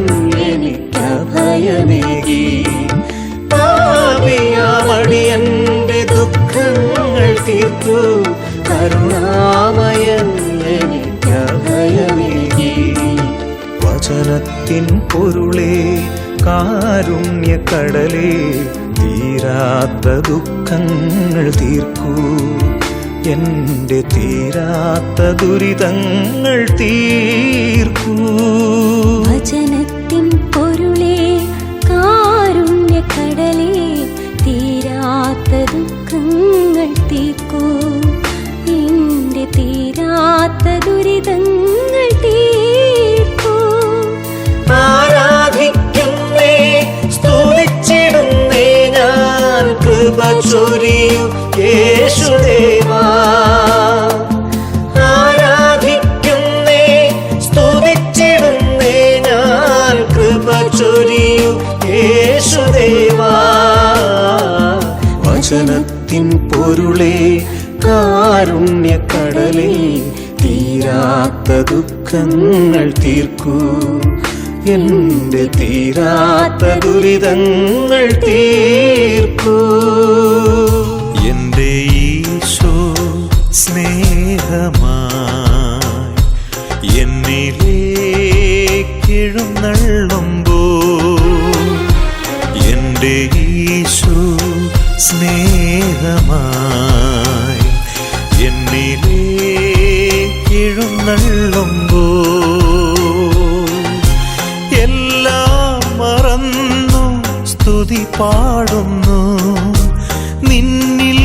എനിക്കഭയമേകി. പാപിയമടിയന്റെ ദുഃഖങ്ങൾ തീർത്തു കരുണാമയൻ എനിക്കഭയമേകി. വചനത്തിൻ പൊരുളേ കാരുണ്യക്കടലേ തീരാത്ത ദുഃഖങ്ങൾ തീർക്കൂ, എന്റെ തീരാത്ത ദുരിതങ്ങൾ തീർക്കൂ. വചനത്തിൻ പൊരുളേ കാരുണ്യക്കടലേ തീരാത്ത ദുഃഖങ്ങൾ തീർക്കൂ, എന്റെ തീരാത്ത ദുരിതങ്ങൾ തീർക്കൂ. ആരാധിക്കുന്നേ സ്തുതിച്ചിടുന്നേ ഞാൻ കൃപ ചൊരിയൂ യേശുദേവാ. ആരാധിക്കുന്നേ സ്തുതിച്ചിടുന്നേ ഞാൻ കൃപ ചൊരിയൂ യേശുദേവാ. വചനത്തിൻ പൊരുളേ കാരുണ്യക്കടലേ തീരാത്ത ദുഃഖങ്ങൾ തീർക്കൂ, എന്റെ തീരാത്ത ദുരിതങ്ങൾ തീർക്കൂ. എന്റെ ഈശോ സ്നേഹമായി എന്നിലേക്കെഴുന്നള്ളുമ്പോൾ, എന്റെ ഈശോ സ്നേഹമായി എന്നിലേക്കെഴുന്നള്ളുമ്പോൾ, എല്ലാം മറന്നു സ്തുതി പാടുന്നു നിന്നിൽ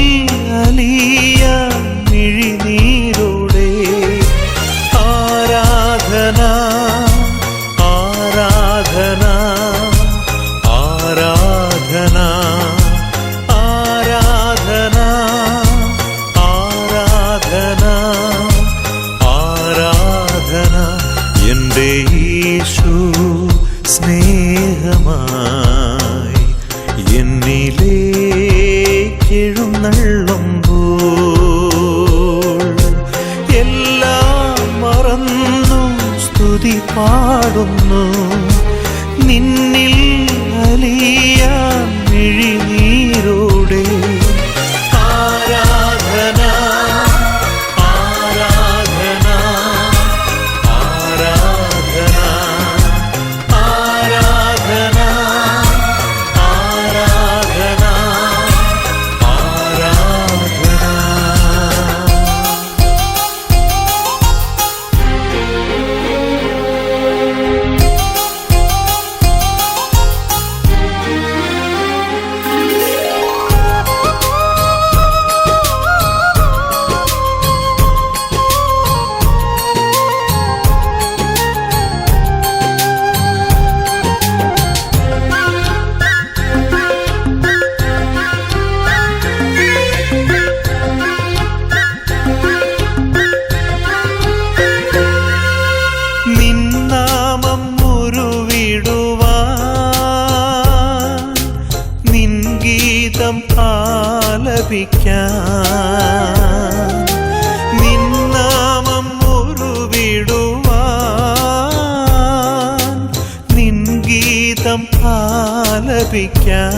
സമർപ്പിക്കാൻ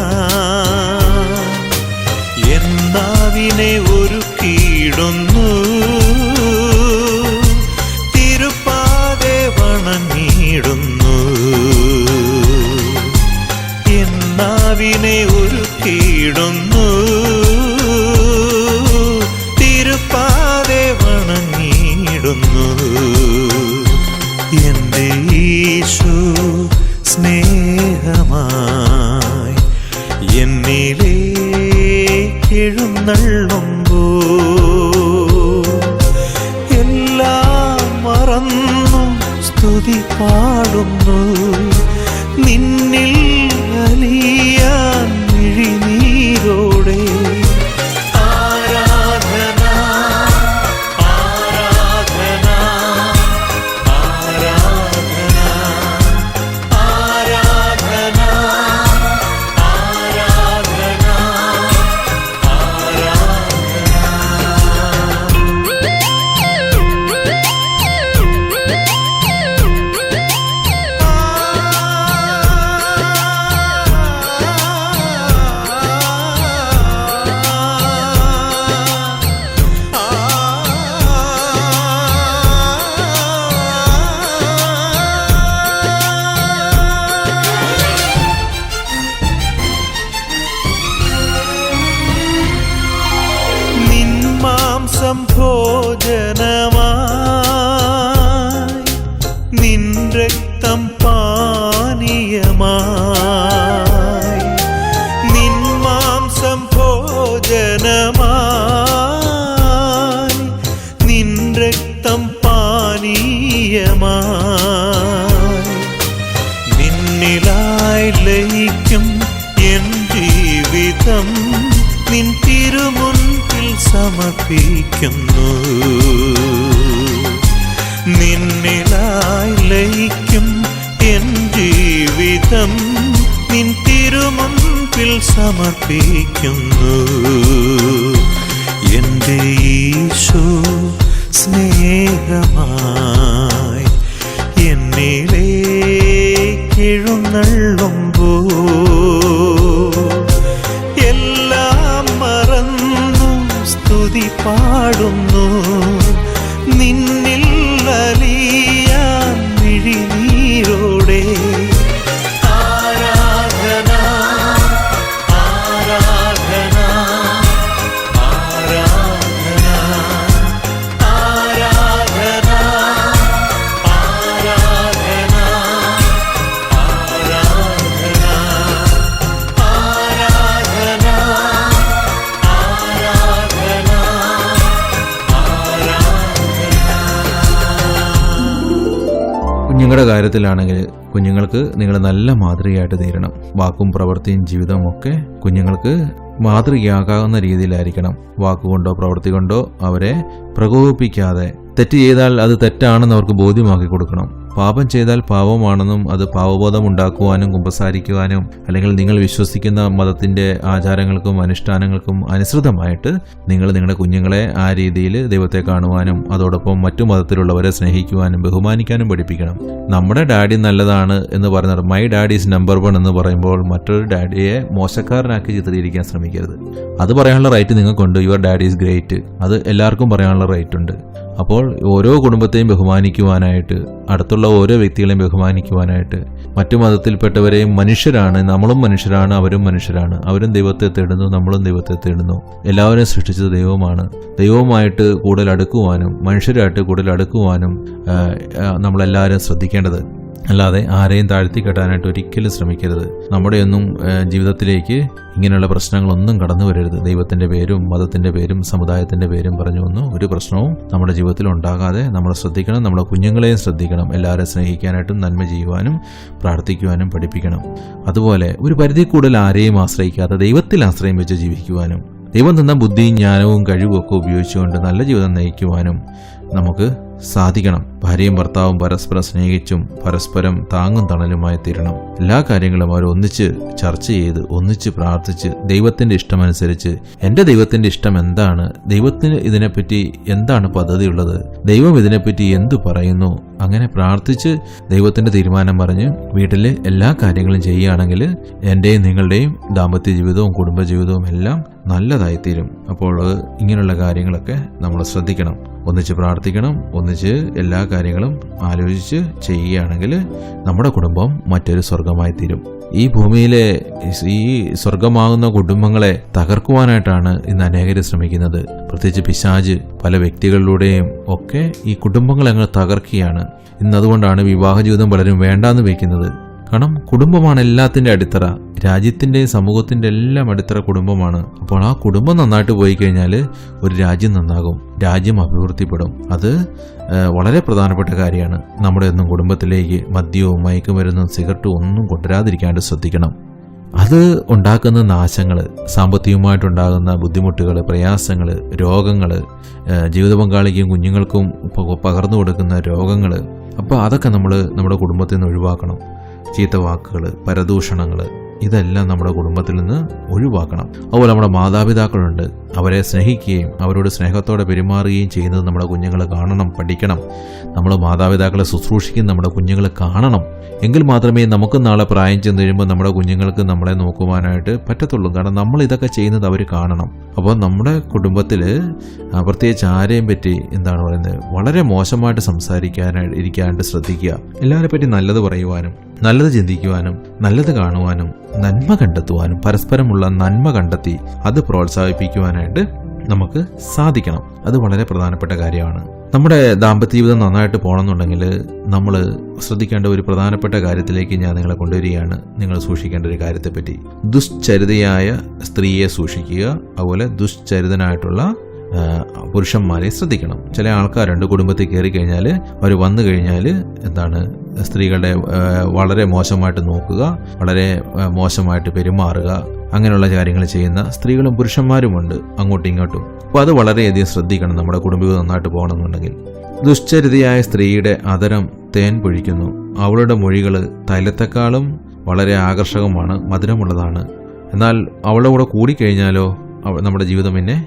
എന്നാവിനെ ഒരുക്കിയിടുന്നു, തിരുപ്പാതെ വണങ്ങിയിടുന്നു. എന്നാവിനെ ഒരുക്കിയിടുന്നു, തിരുപ്പാതെ വണങ്ങിയിടുന്നു. എൻ്റെ ഈശോ സ്നേഹമായി എന്നിലേക്കെഴുന്നള്ളുമ്പോൾ എല്ലാം മറന്നു സ്തുതി പാടുന്നു. നിന്നിൽ അലിയാൻ മിഴിനീരോടെ ആരാധന ആരാധന ആരാധന ആരാധന ആരാധന നിൻമാംസം ഭോജനമായി, നിൻ രക്തം പാനീയമായി. നിൻമാംസം ഭോജനമായി, നിൻ രക്തം പാനീയമായി. നിന്നിലായി ലയിക്കും എൻ ജീവിതം, നിൻ തിരുമുൻപിൽ സമർപ്പിക്കുന്നു. നിന്നിലായി ലയിക്കും എൻ ജീവിതം, നിൻ തിരുമുൻപിൽ സമർപ്പിക്കുന്നു. എൻ്റെ ഈശോ സ്നേഹമായി എന്നിലേക്കെഴുന്നള്ളുമ്പോൾ എല്ലാം മറന്നു സ്തുതി പാടുന്നു. നിന്നിൽ അലിയാൻ മിഴിനീരോടെ ആരാധന ആരാധന ആരാധന ആരാധന ആരാധന ആരാധന കുഞ്ഞുങ്ങളുടെ കാര്യത്തിലാണെങ്കിൽ കുഞ്ഞുങ്ങൾക്ക് നിങ്ങൾ നല്ല മാതൃകയായിട്ട് തീരണം. വാക്കും പ്രവൃത്തിയും ജീവിതവും ഒക്കെ കുഞ്ഞുങ്ങൾക്ക് മാതൃകയാകാവുന്ന രീതിയിലായിരിക്കണം. വാക്കുകൊണ്ടോ പ്രവൃത്തി കൊണ്ടോ അവരെ പ്രകോപിപ്പിക്കാതെ, തെറ്റ് ചെയ്താൽ അത് തെറ്റാണെന്ന് അവർക്ക് ബോധ്യമാക്കി കൊടുക്കണം. പാപം ചെയ്താൽ പാപമാണെന്നും അത് പാവബോധം ഉണ്ടാക്കുവാനും കുമ്പസാരിക്കുവാനും അല്ലെങ്കിൽ നിങ്ങൾ വിശ്വസിക്കുന്ന മതത്തിന്റെ ആചാരങ്ങൾക്കും അനുഷ്ഠാനങ്ങൾക്കും അനുസൃതമായിട്ട് നിങ്ങൾ നിങ്ങളുടെ കുഞ്ഞുങ്ങളെ ആ രീതിയിൽ ദൈവത്തെ കാണുവാനും അതോടൊപ്പം മറ്റു മതത്തിലുള്ളവരെ സ്നേഹിക്കുവാനും ബഹുമാനിക്കാനും പഠിപ്പിക്കണം. നമ്മുടെ ഡാഡി നല്ലതാണ് എന്ന് പറയുന്നത്, മൈ ഡാഡി ഈസ് നമ്പർ 1 എന്ന് പറയുമ്പോൾ മറ്റൊരു ഡാഡിയെ മോശക്കാരനാക്കി ചിത്രീകരിക്കാൻ ശ്രമിക്കരുത്. അത് പറയാനുള്ള റൈറ്റ് നിങ്ങൾക്കുണ്ട്. യുവർ ഡാഡി ഈസ് ഗ്രേറ്റ്, അത് എല്ലാവർക്കും പറയാനുള്ള റൈറ്റ് ഉണ്ട്. അപ്പോൾ ഓരോ കുടുംബത്തെയും ബഹുമാനിക്കുവാനായിട്ട്, അടുത്തുള്ള ഓരോ വ്യക്തികളെയും ബഹുമാനിക്കുവാനായിട്ട്, മറ്റു മതത്തിൽപ്പെട്ടവരെയും മനുഷ്യരാണ്, നമ്മളും മനുഷ്യരാണ്, അവരും മനുഷ്യരാണ്, അവരും ദൈവത്തെ തേടുന്നു, നമ്മളും ദൈവത്തെ തേടുന്നു. എല്ലാവരെയും സൃഷ്ടിച്ചത് ദൈവമാണ്. ദൈവവുമായിട്ട് കൂടുതൽ അടുക്കുവാനും മനുഷ്യരായിട്ട് കൂടുതൽ അടുക്കുവാനും നമ്മളെല്ലാവരും ശ്രദ്ധിക്കേണ്ടത്. അല്ലാതെ ആരെയും താഴ്ത്തി കെട്ടാനായിട്ട് ഒരിക്കലും ശ്രമിക്കരുത്. നമ്മുടെയൊന്നും ജീവിതത്തിലേക്ക് ഇങ്ങനെയുള്ള പ്രശ്നങ്ങളൊന്നും കടന്നു വരരുത്. ദൈവത്തിന്റെ പേരും മതത്തിന്റെ പേരും സമുദായത്തിന്റെ പേരും പറഞ്ഞൊന്നും ഒരു പ്രശ്നവും നമ്മുടെ ജീവിതത്തിൽ ഉണ്ടാകാതെ നമ്മൾ ശ്രദ്ധിക്കണം. നമ്മുടെ കുഞ്ഞുങ്ങളെയും ശ്രദ്ധിക്കണം. എല്ലാവരെയും സ്നേഹിക്കാനായിട്ടും നന്മ ചെയ്യുവാനും പ്രാർത്ഥിക്കുവാനും പഠിപ്പിക്കണം. അതുപോലെ ഒരു പരിധി കൂടുതൽ ആരെയും ആശ്രയിക്കാതെ ദൈവത്തിൽ ആശ്രയം വെച്ച് ജീവിക്കുവാനും, ദൈവം തന്ന ബുദ്ധിയും ജ്ഞാനവും കഴിവും ഒക്കെ ഉപയോഗിച്ചുകൊണ്ട് നല്ല ജീവിതം നയിക്കുവാനും നമുക്ക് സാധിക്കണം. ഭാര്യയും ഭർത്താവും പരസ്പരം സ്നേഹിച്ചും പരസ്പരം താങ്ങും തണലുമായി തീരണം. എല്ലാ കാര്യങ്ങളും അവർ ഒന്നിച്ച് ചർച്ച ചെയ്ത് ഒന്നിച്ച് പ്രാർത്ഥിച്ച് ദൈവത്തിന്റെ ഇഷ്ടമനുസരിച്ച് എൻ്റെ ദൈവത്തിന്റെ ഇഷ്ടം എന്താണ്, ദൈവത്തിന് ഇതിനെപ്പറ്റി എന്താണ് പദ്ധതിയുള്ളത്, ദൈവം ഇതിനെപ്പറ്റി എന്തു പറയുന്നു, അങ്ങനെ പ്രാർത്ഥിച്ച് ദൈവത്തിന്റെ തീരുമാനം പറഞ്ഞ് വീട്ടിലെ എല്ലാ കാര്യങ്ങളും ചെയ്യുകയാണെങ്കിൽ എൻ്റെയും നിങ്ങളുടെയും ദാമ്പത്യ ജീവിതവും കുടുംബജീവിതവും എല്ലാം നല്ലതായിത്തീരും. അപ്പോൾ ഇങ്ങനെയുള്ള കാര്യങ്ങളൊക്കെ നമ്മൾ ശ്രദ്ധിക്കണം. ഒന്നിച്ച് പ്രാർത്ഥിക്കണം, ഒന്നിച്ച് എല്ലാ കാര്യങ്ങളും ആലോചിച്ച് ചെയ്യുകയാണെങ്കിൽ നമ്മുടെ കുടുംബം മറ്റൊരു സ്വർഗമായി തീരും. ഈ ഭൂമിയിലെ ഈ സ്വർഗമാകുന്ന കുടുംബങ്ങളെ തകർക്കുവാനായിട്ടാണ് ഇന്ന് അനേകർ ശ്രമിക്കുന്നത്. പ്രത്യേകിച്ച് പിശാച് പല വ്യക്തികളിലൂടെയും ഒക്കെ ഈ കുടുംബങ്ങളെ അങ്ങ് തകർക്കുകയാണ്. ഇന്നതുകൊണ്ടാണ് വിവാഹ ജീവിതം പലരും വേണ്ടാന്ന് വെക്കുന്നത്. കാരണം കുടുംബമാണ് എല്ലാത്തിന്റെ അടിത്തറ. രാജ്യത്തിന്റെയും സമൂഹത്തിന്റെ എല്ലാം അടിത്തറ കുടുംബമാണ്. അപ്പോൾ ആ കുടുംബം നന്നായിട്ട് പോയി കഴിഞ്ഞാൽ ഒരു രാജ്യം നന്നാകും, രാജ്യം അഭിവൃദ്ധിപ്പെടും. അത് വളരെ പ്രധാനപ്പെട്ട കാര്യമാണ്. നമ്മുടെ ഒന്നും കുടുംബത്തിലേക്ക് മദ്യവും മയക്കുമരുന്നും സിഗരറ്റും ഒന്നും കൊണ്ടുവരാതിരിക്കാണ്ട് ശ്രദ്ധിക്കണം. അത് ഉണ്ടാക്കുന്ന നാശങ്ങൾ, സാമ്പത്തികമായിട്ടുണ്ടാകുന്ന ബുദ്ധിമുട്ടുകൾ, പ്രയാസങ്ങൾ, രോഗങ്ങൾ, ജീവിത പങ്കാളിക്കും കുഞ്ഞുങ്ങൾക്കും പകർന്നു കൊടുക്കുന്ന രോഗങ്ങൾ, അപ്പോൾ അതൊക്കെ നമ്മൾ നമ്മുടെ കുടുംബത്തിൽ നിന്ന് ഒഴിവാക്കണം. ചീത്ത വാക്കുകൾ, പരദൂഷണങ്ങൾ, ഇതെല്ലാം നമ്മുടെ കുടുംബത്തിൽ നിന്ന് ഒഴിവാക്കണം. അതുപോലെ നമ്മുടെ മാതാപിതാക്കളുണ്ട്, അവരെ സ്നേഹിക്കുകയും അവരോട് സ്നേഹത്തോടെ പെരുമാറുകയും ചെയ്യുന്നത് നമ്മുടെ കുഞ്ഞുങ്ങൾ കാണണം, പഠിക്കണം. നമ്മൾ മാതാപിതാക്കളെ ശുശ്രൂഷിക്കുന്ന നമ്മുടെ കുഞ്ഞുങ്ങൾ കാണണം. എങ്കിൽ മാത്രമേ നമുക്ക് നാളെ പ്രായം ചെന്ന് കഴിയുമ്പോൾ നമ്മുടെ കുഞ്ഞുങ്ങൾക്ക് നമ്മളെ നോക്കുവാനായിട്ട് പറ്റത്തുള്ളൂ. കാരണം നമ്മൾ ഇതൊക്കെ ചെയ്യുന്നത് അവർ കാണണം. അപ്പോൾ നമ്മുടെ കുടുംബത്തിൽ പ്രത്യേകിച്ച് ആരെയും പറ്റി എന്താണ് പറയുന്നത്, വളരെ മോശമായിട്ട് ഇരിക്കാണ്ട് ശ്രദ്ധിക്കുക. എല്ലാവരെ പറ്റി നല്ലത് പറയുവാനും നല്ലത് ചിന്തിക്കുവാനും നല്ലത് കാണുവാനും നന്മ കണ്ടെത്തുവാനും പരസ്പരമുള്ള നന്മ കണ്ടെത്തി അത് പ്രോത്സാഹിപ്പിക്കുവാനായിട്ട് നമുക്ക് സാധിക്കണം. അത് വളരെ പ്രധാനപ്പെട്ട കാര്യമാണ്. നമ്മുടെ ദാമ്പത്യ ജീവിതം നന്നായിട്ട് പോകണമെന്നുണ്ടെങ്കിൽ നമ്മൾ ശ്രദ്ധിക്കേണ്ട ഒരു പ്രധാനപ്പെട്ട കാര്യത്തിലേക്ക് ഞാൻ നിങ്ങളെ കൊണ്ടുവരികയാണ്. നിങ്ങൾ സൂക്ഷിക്കേണ്ട ഒരു കാര്യത്തെപ്പറ്റി. ദുശ്ചരിതയായ സ്ത്രീയെ സൂക്ഷിക്കുക, അതുപോലെ ദുശ്ചരിതനായിട്ടുള്ള പുരുഷന്മാരെ ശ്രദ്ധിക്കണം. ചില ആൾക്കാരുണ്ട്, കുടുംബത്തിൽ കയറി കഴിഞ്ഞാൽ അവർ വന്നു കഴിഞ്ഞാൽ എന്താണ് സ്ത്രീകളുടെ വളരെ മോശമായിട്ട് നോക്കുക, വളരെ മോശമായിട്ട് പെരുമാറുക, അങ്ങനെയുള്ള കാര്യങ്ങൾ ചെയ്യുന്ന സ്ത്രീകളും പുരുഷന്മാരുമുണ്ട് അങ്ങോട്ടും ഇങ്ങോട്ടും. അപ്പോൾ അത് വളരെയധികം ശ്രദ്ധിക്കണം നമ്മുടെ കുടുംബം നന്നായിട്ട് പോകണമെന്നുണ്ടെങ്കിൽ. ദുശ്ചരിതയായ സ്ത്രീയുടെ അധരം തേൻ പൊഴിക്കുന്നു, അവളുടെ മൊഴികൾ തൈലത്തെക്കാളും വളരെ ആകർഷകമാണ്, മധുരമുള്ളതാണ്. എന്നാൽ അവളുടെ കൂടെ കൂടിക്കഴിഞ്ഞാലോ നമ്മുടെ ജീവിതം പിന്നെ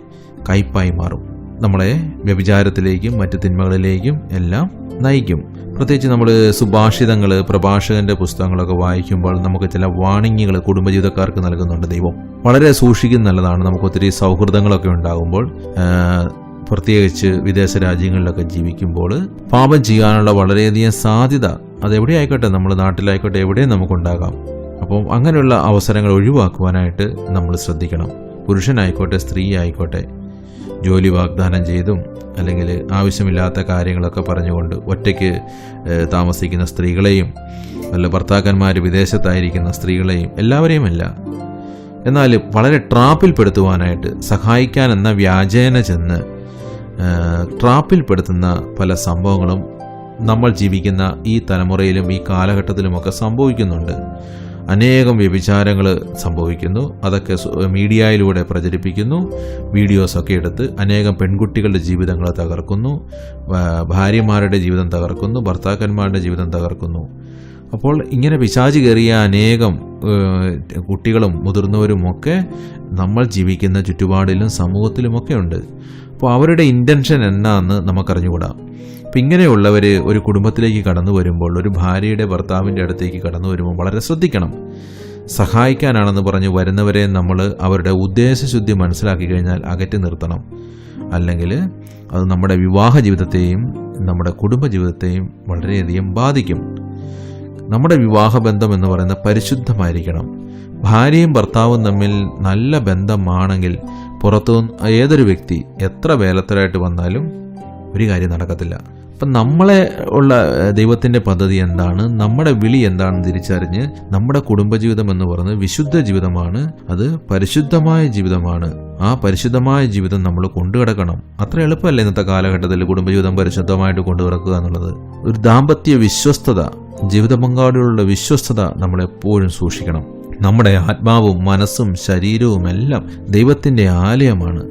കയ്പായി മാറും, നമ്മളെ വ്യഭിചാരത്തിലേക്കും മറ്റ് തിന്മകളിലേക്കും എല്ലാം നയിക്കും. പ്രത്യേകിച്ച് നമ്മൾ സുഭാഷിതങ്ങൾ, പ്രഭാഷകന്റെ പുസ്തകങ്ങളൊക്കെ വായിക്കുമ്പോൾ നമുക്ക് ചില വാണിങ്ങുകൾ കുടുംബജീവിതക്കാർക്ക് നൽകുന്നുണ്ട് ദൈവം. വളരെ സൂക്ഷിക്കുന്ന നല്ലതാണ്. നമുക്ക് ഒത്തിരി സൗഹൃദങ്ങളൊക്കെ ഉണ്ടാകുമ്പോൾ, പ്രത്യേകിച്ച് വിദേശ രാജ്യങ്ങളിലൊക്കെ ജീവിക്കുമ്പോൾ പാപം ചെയ്യാനുള്ള വളരെയധികം സാധ്യത അതെവിടെ ആയിക്കോട്ടെ, നമ്മുടെ നാട്ടിലായിക്കോട്ടെ, എവിടെയും നമുക്കുണ്ടാകാം. അപ്പം അങ്ങനെയുള്ള അവസരങ്ങൾ ഒഴിവാക്കുവാനായിട്ട് നമ്മൾ ശ്രദ്ധിക്കണം. പുരുഷനായിക്കോട്ടെ സ്ത്രീ ആയിക്കോട്ടെ, ജോലി വാഗ്ദാനം ചെയ്തും അല്ലെങ്കിൽ ആവശ്യമില്ലാത്ത കാര്യങ്ങളൊക്കെ പറഞ്ഞുകൊണ്ട് ഒറ്റയ്ക്ക് താമസിക്കുന്ന സ്ത്രീകളെയും അല്ല ഭർത്താക്കന്മാർ വിദേശത്തായിരിക്കുന്ന സ്ത്രീകളെയും എല്ലാവരെയുമല്ല, എന്നാൽ വളരെ ട്രാപ്പിൽപ്പെടുത്തുവാനായിട്ട് സഹായിക്കാൻ എന്ന വ്യാജേന ചെന്ന് ട്രാപ്പിൽപ്പെടുത്തുന്ന പല സംഭവങ്ങളും നമ്മൾ ജീവിക്കുന്ന ഈ തലമുറയിലും ഈ കാലഘട്ടത്തിലുമൊക്കെ സംഭവിക്കുന്നുണ്ട്. അനേകം വ്യഭിചാരങ്ങൾ സംഭവിക്കുന്നു. അതൊക്കെ മീഡിയയിലൂടെ പ്രചരിപ്പിക്കുന്നു, വീഡിയോസൊക്കെ എടുത്ത് അനേകം പെൺകുട്ടികളുടെ ജീവിതങ്ങൾ തകർക്കുന്നു, ഭാര്യമാരുടെ ജീവിതം തകർക്കുന്നു, ഭർത്താക്കന്മാരുടെ ജീവിതം തകർക്കുന്നു. അപ്പോൾ ഇങ്ങനെ പിശാച് കയറിയ അനേകം കുട്ടികളും മുതിർന്നവരുമൊക്കെ നമ്മൾ ജീവിക്കുന്ന ചുറ്റുപാടിലും സമൂഹത്തിലുമൊക്കെ ഉണ്ട്. അപ്പോൾ അവരുടെ ഇൻറ്റൻഷൻ എന്നാന്ന് നമുക്കറിഞ്ഞുകൂടാ. അപ്പം ഇങ്ങനെയുള്ളവർ ഒരു കുടുംബത്തിലേക്ക് കടന്നു വരുമ്പോൾ, ഒരു ഭാര്യയുടെ ഭർത്താവിൻ്റെ അടുത്തേക്ക് കടന്നു വരുമ്പോൾ വളരെ ശ്രദ്ധിക്കണം. സഹായിക്കാനാണെന്ന് പറഞ്ഞ് വരുന്നവരെ നമ്മൾ അവരുടെ ഉദ്ദേശശുദ്ധി മനസ്സിലാക്കി കഴിഞ്ഞാൽ അകറ്റി നിർത്തണം. അല്ലെങ്കിൽ അത് നമ്മുടെ വിവാഹ ജീവിതത്തെയും നമ്മുടെ കുടുംബജീവിതത്തെയും വളരെയധികം ബാധിക്കും. നമ്മുടെ വിവാഹബന്ധം എന്ന് പറയുന്നത് പരിശുദ്ധമായിരിക്കണം. ഭാര്യയും ഭർത്താവും തമ്മിൽ നല്ല ബന്ധമാണെങ്കിൽ പുറത്തുനിന്ന് ഏതൊരു വ്യക്തി എത്ര വേലത്തരായിട്ട് വന്നാലും ഒരു കാര്യം നടക്കത്തില്ല. അപ്പം നമ്മളെ ഉള്ള ദൈവത്തിൻ്റെ പദ്ധതി എന്താണ്, നമ്മുടെ വിളി എന്താണെന്ന് തിരിച്ചറിഞ്ഞ് നമ്മുടെ കുടുംബജീവിതം എന്ന് പറയുന്നത് വിശുദ്ധ ജീവിതമാണ്, അത് പരിശുദ്ധമായ ജീവിതമാണ്. ആ പരിശുദ്ധമായ ജീവിതം നമ്മൾ കൊണ്ടുകിടക്കണം. അത്ര എളുപ്പമല്ല ഇന്നത്തെ കാലഘട്ടത്തിൽ കുടുംബജീവിതം പരിശുദ്ധമായിട്ട് കൊണ്ടുകിടക്കുക എന്നുള്ളത്. ഒരു ദാമ്പത്യ വിശ്വസ്തത, ജീവിത പങ്കാളികളുടെ വിശ്വസ്തത നമ്മളെപ്പോഴും സൂക്ഷിക്കണം. നമ്മുടെ ആത്മാവും മനസ്സും ശരീരവും എല്ലാം ദൈവത്തിൻ്റെ ആലയമാണ്.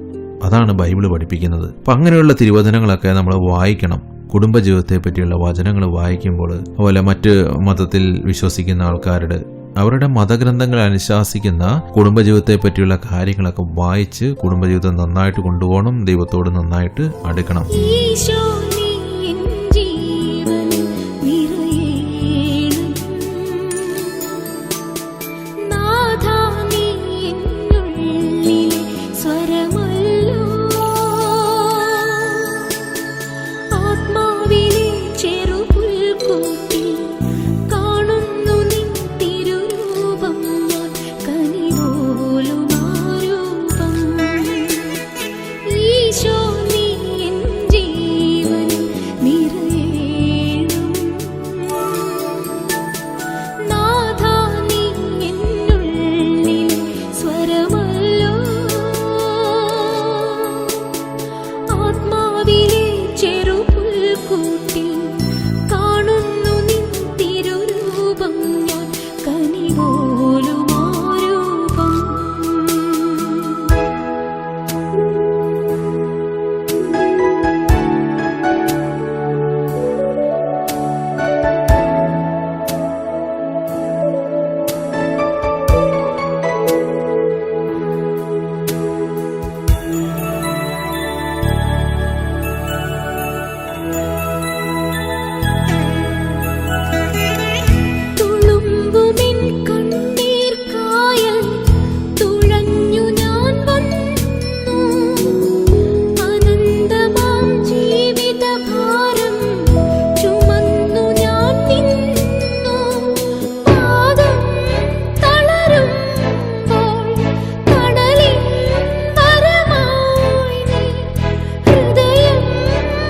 അതാണ് ബൈബിള് പഠിപ്പിക്കുന്നത്. അപ്പം അങ്ങനെയുള്ള തിരുവചനങ്ങളൊക്കെ നമ്മൾ വായിക്കണം. കുടുംബജീവിതത്തെ പറ്റിയുള്ള വചനങ്ങൾ വായിക്കുമ്പോൾ, അതുപോലെ മറ്റ് മതത്തിൽ വിശ്വസിക്കുന്ന ആൾക്കാരുടെ അവരുടെ മതഗ്രന്ഥങ്ങൾ അനുശാസിക്കുന്ന കുടുംബജീവിതത്തെ പറ്റിയുള്ള കാര്യങ്ങളൊക്കെ വായിച്ച് കുടുംബജീവിതം നന്നായിട്ട് കൊണ്ടുപോകണം, ദൈവത്തോട് നന്നായിട്ട് അടുക്കണം. ഈശോ നീ എൻ ജീവൻ നിറയേണം, നാഥാ നീ എന്നുള്ളിലെ സ്വരമല്ലോ, ആത്മാവിലെ ചെറുപുൽക്കൂട്ടിൽ കാണുന്നു നിൻ തിരുരൂപം, ഞാൻ കനിപോലും ആ രൂപം. ഈശോ നീ എൻ ജീവൻ നിറയേണം, നാഥാ നീ എന്നുള്ളിലെ സ്വരമല്ലോ, ആത്മാവിലെ ചെറുപുൽക്കൂട്ടിൽ കാണുന്നു നിൻ തിരുരൂപം, ഞാൻ കനിപോലും ആ രൂപം. തുളുമ്പുമെൻ കണ്ണീർ കായൽ തുഴഞ്ഞു ഞാൻ വന്നു, അനന്തമാം ജീവിതഭാരം ചുമന്നു ഞാൻ നിന്നു. പാദം തളരുമ്പോൾ കടലിൻ പരമായി നീ, ഹൃദയം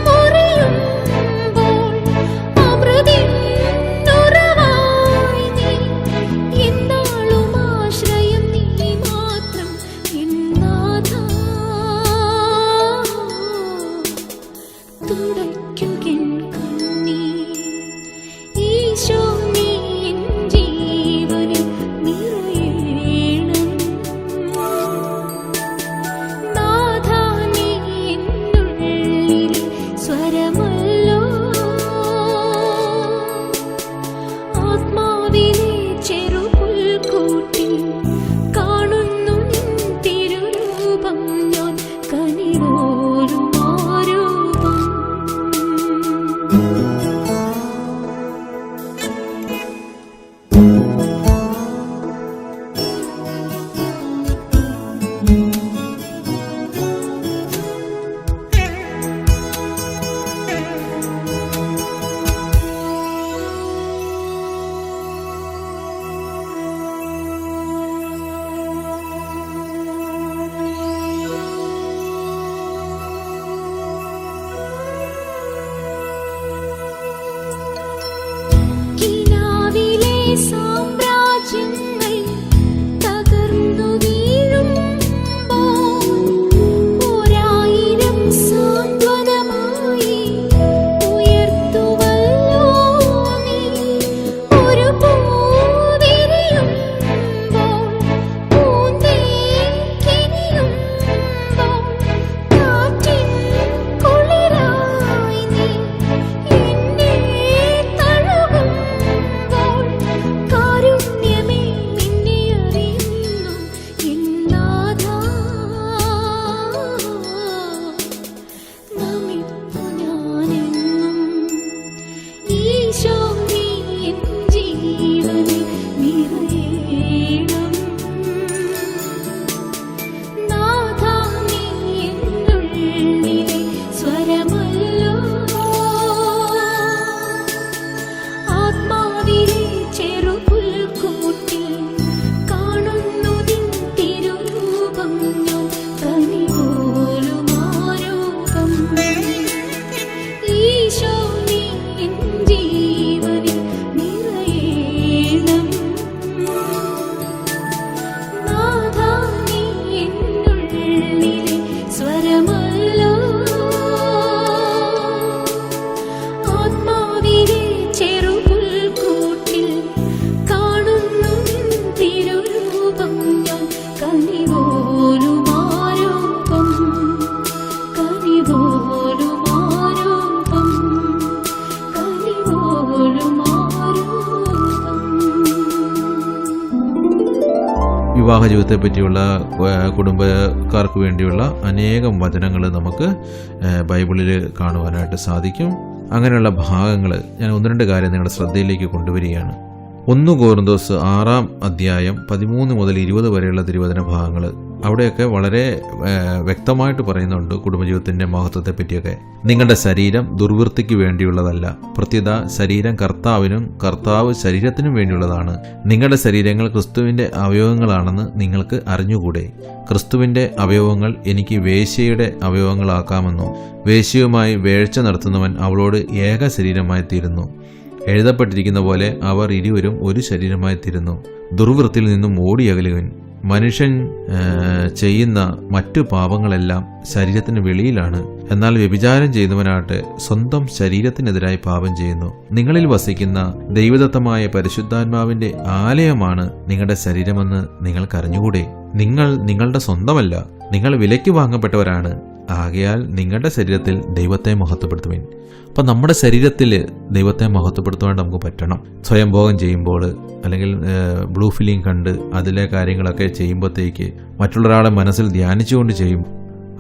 മുറിയുമ്പോൾ അമൃതിൻ ഉറവായി നീ, എന്നാളും ആശ്രയം നീ മാത്രം എൻ നാഥാ. തുടയ്ക്കുകൻ കണ്ണീർ, ഈശോ നീ എൻ ജീവനിൽ നിറയേണം, നാഥാ നീ എന്നുള്ളിലെ സ്വരമല്ലോ, ആത്മാവിലെ ചെറുപുൽക്കൂട്ടിൽ കാണുന്നു നിൻ തിരുരൂപം, ഞാൻ കനിപോലും ആ രൂപം. വിവാഹ ജീവിതത്തെ പറ്റിയുള്ള കുടുംബക്കാർക്ക് വേണ്ടിയുള്ള അനേകം വചനങ്ങൾ നമുക്ക് ബൈബിളിൽ കാണുവാനായിട്ട് സാധിക്കും. അങ്ങനെയുള്ള ഭാഗങ്ങൾ ഞാൻ 1-2 കാര്യം നിങ്ങളുടെ ശ്രദ്ധയിലേക്ക് കൊണ്ടുവരികയാണ്. 1 കൊരിന്തോസ് 6-ാം അധ്യായം 13 മുതൽ 20 വരെയുള്ള തിരുവചന ഭാഗങ്ങൾ, അവിടെയൊക്കെ വളരെ വ്യക്തമായിട്ട് പറയുന്നുണ്ട് കുടുംബജീവിതത്തിന്റെ മഹത്വത്തെ പറ്റിയൊക്കെ. നിങ്ങളുടെ ശരീരം ദുർവൃത്തിക്ക് വേണ്ടിയുള്ളതല്ല, പ്രത്യുത ശരീരം കർത്താവിനും കർത്താവ് ശരീരത്തിനും വേണ്ടിയുള്ളതാണ്. നിങ്ങളുടെ ശരീരങ്ങൾ ക്രിസ്തുവിന്റെ അവയവങ്ങളാണെന്ന് നിങ്ങൾക്ക് അറിഞ്ഞുകൂടെ? ക്രിസ്തുവിന്റെ അവയവങ്ങൾ എനിക്ക് വേശ്യയുടെ അവയവങ്ങളാക്കാമെന്നോ? വേശ്യയുമായി വേഴ്ച നടത്തുന്നവൻ അവളോട് ഏക ശരീരമായി തീരുന്നു. എഴുതപ്പെട്ടിരിക്കുന്ന പോലെ അവർ ഇരുവരും ഒരു ശരീരമായി തീരുന്നു. ദുർവൃത്തിയിൽ നിന്നും ഓടിയകലുവൻ. മനുഷ്യൻ ചെയ്യുന്ന മറ്റു പാപങ്ങളെല്ലാം ശരീരത്തിന് വെളിയിലാണ്, എന്നാൽ വ്യഭിചാരം ചെയ്യുന്നവനാകട്ടെ സ്വന്തം ശരീരത്തിനെതിരായി പാപം ചെയ്യുന്നു. നിങ്ങളിൽ വസിക്കുന്ന ദൈവദത്തമായ പരിശുദ്ധാത്മാവിന്റെ ആലയമാണ് നിങ്ങളുടെ ശരീരമെന്ന് നിങ്ങൾക്കറിഞ്ഞുകൂടെ? നിങ്ങൾ നിങ്ങളുടെ സ്വന്തമല്ല, നിങ്ങൾ വിലയ്ക്ക് വാങ്ങപ്പെട്ടവരാണ്. ആകയാൽ നിങ്ങളുടെ ശരീരത്തിൽ ദൈവത്തെ മഹത്വപ്പെടുത്തുവിൻ. അപ്പം നമ്മുടെ ശരീരത്തിൽ ദൈവത്തെ മഹത്വപ്പെടുത്തുവാൻ നമുക്ക് പറ്റണം. സ്വയം ഭോഗം ചെയ്യുമ്പോൾ അല്ലെങ്കിൽ ബ്ലൂ ഫിലിം കണ്ട് അതിലെ കാര്യങ്ങളൊക്കെ ചെയ്യുമ്പോഴത്തേക്ക് മറ്റുള്ളൊരാളെ മനസ്സിൽ ധ്യാനിച്ചുകൊണ്ട് ചെയ്യും.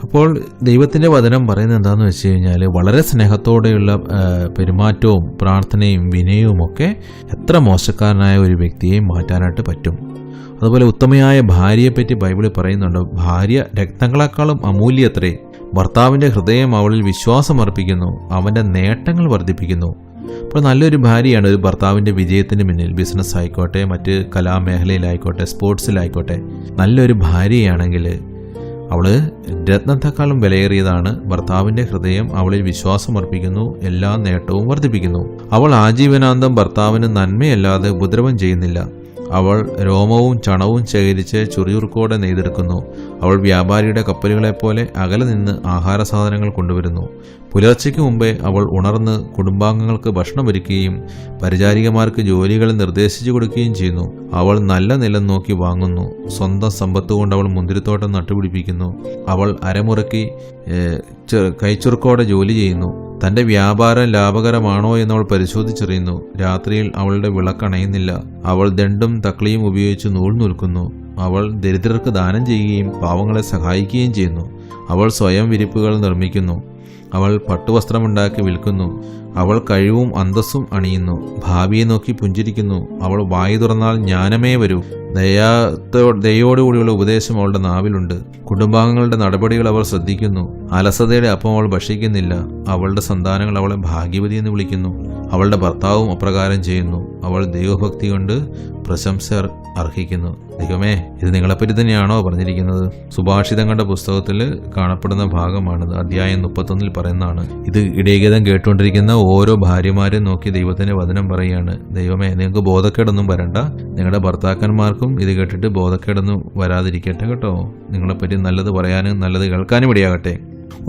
അപ്പോൾ ദൈവത്തിൻ്റെ വചനം പറയുന്നത് എന്താണെന്ന് വെച്ച് കഴിഞ്ഞാൽ, വളരെ സ്നേഹത്തോടെയുള്ള പെരുമാറ്റവും പ്രാർത്ഥനയും വിനയവും ഒക്കെ എത്ര മോശക്കാരനായ ഒരു വ്യക്തിയെയും മാറ്റാനായിട്ട് പറ്റും. അതുപോലെ ഉത്തമയായ ഭാര്യയെപ്പറ്റി ബൈബിളിൽ പറയുന്നുണ്ട്. ഭാര്യ രക്തങ്ങളെക്കാളും അമൂല്യത്രേ. ഭർത്താവിൻ്റെ ഹൃദയം അവളിൽ വിശ്വാസം അർപ്പിക്കുന്നു, അവൻ്റെ നേട്ടങ്ങൾ വർദ്ധിപ്പിക്കുന്നു. അപ്പോൾ നല്ലൊരു ഭാര്യയാണ് ഒരു ഭർത്താവിൻ്റെ വിജയത്തിന് പിന്നിൽ. ബിസിനസ് ആയിക്കോട്ടെ, മറ്റ് കലാമേഖലയിലായിക്കോട്ടെ, സ്പോർട്സിലായിക്കോട്ടെ, നല്ലൊരു ഭാര്യയാണെങ്കിൽ അവൾ രത്നത്തെക്കാളും വിലയേറിയതാണ്. ഭർത്താവിൻ്റെ ഹൃദയം അവളിൽ വിശ്വാസം അർപ്പിക്കുന്നു, എല്ലാ നേട്ടവും വർദ്ധിപ്പിക്കുന്നു. അവൾ ആജീവനാന്തം ഭർത്താവിന് നന്മയല്ലാതെ ഉപദ്രവം ചെയ്യുന്നില്ല. അവൾ രോമവും ചണവും ശേഖരിച്ച് ചുറിയുറുക്കോടെ നെയ്തെടുക്കുന്നു. അവൾ വ്യാപാരിയുടെ കപ്പലുകളെപ്പോലെ അകലെ നിന്ന് ആഹാര സാധനങ്ങൾ കൊണ്ടുവരുന്നു. പുലർച്ചയ്ക്ക് മുമ്പേ അവൾ ഉണർന്ന് കുടുംബാംഗങ്ങൾക്ക് ഭക്ഷണമൊരുക്കുകയും പരിചാരികമാർക്ക് ജോലികൾ നിർദ്ദേശിച്ചു കൊടുക്കുകയും ചെയ്യുന്നു. അവൾ നല്ല നിലം നോക്കി വാങ്ങുന്നു. സ്വന്തം സമ്പത്ത് കൊണ്ട് അവൾ മുന്തിരിത്തോട്ടം നട്ടുപിടിപ്പിക്കുന്നു. അവൾ അരമുറക്കി കൈച്ചുറുക്കോടെ ജോലി ചെയ്യുന്നു. തന്റെ വ്യാപാരം ലാഭകരമാണോ എന്നവൾ പരിശോധിച്ചറിയുന്നു. രാത്രിയിൽ അവളുടെ വിളക്കണയുന്നില്ല. അവൾ ദണ്ടും തക്ലിയും ഉപയോഗിച്ച് നൂൽ നിൽക്കുന്നു. അവൾ ദരിദ്രർക്ക് ദാനം ചെയ്യുകയും പാവങ്ങളെ സഹായിക്കുകയും ചെയ്യുന്നു. അവൾ സ്വയം വിരിപ്പുകൾ നിർമ്മിക്കുന്നു. അവൾ പട്ടുവസ്ത്രമുണ്ടാക്കി വിൽക്കുന്നു. അവൾ കഴിവും അന്തസ്സും അണിയുന്നു. ഭാവിയെ നോക്കി പുഞ്ചിരിക്കുന്നു. അവൾ വായു തുറന്നാൽ ജ്ഞാനമേ വരൂ. ദയോടുകൂടിയുള്ള ഉപദേശം അവളുടെ നാവിലുണ്ട്. കുടുംബാംഗങ്ങളുടെ നടപടികൾ അവൾ ശ്രദ്ധിക്കുന്നു. അലസതയുടെ അപ്പം അവൾ ഭക്ഷിക്കുന്നില്ല. അവളുടെ സന്താനങ്ങൾ അവളെ ഭാഗ്യവതി എന്ന് വിളിക്കുന്നു. അവളുടെ ഭർത്താവും അപ്രകാരം ചെയ്യുന്നു. അവൾ ദൈവഭക്തി കൊണ്ട് പ്രശംസ അർഹിക്കുന്നു. ദൈവമേ, ഇത് നിങ്ങളെപ്പറ്റി തന്നെയാണോ പറഞ്ഞിരിക്കുന്നത്? സുഭാഷിതങ്ങളുടെ പുസ്തകത്തിൽ കാണപ്പെടുന്ന ഭാഗമാണിത്. അധ്യായം 31 പറയുന്നതാണ്. ഇത് ഇടയഗീതം കേട്ടുകൊണ്ടിരിക്കുന്ന ഓരോ ഭാര്യമാരെ നോക്കി ദൈവത്തിന്റെ വചനം പറയുകയാണ്. ദൈവമേ, നിങ്ങൾക്ക് ബോധക്കേടൊന്നും വരണ്ട. നിങ്ങളുടെ ഭർത്താക്കന്മാർക്കും ഇത് കേട്ടിട്ട് ബോധക്കേടൊന്നും വരാതിരിക്കട്ടെ കേട്ടോ. നിങ്ങളെപ്പറ്റി നല്ലത് പറയാനും നല്ലത് കേൾക്കാനും ഇടയാകട്ടെ.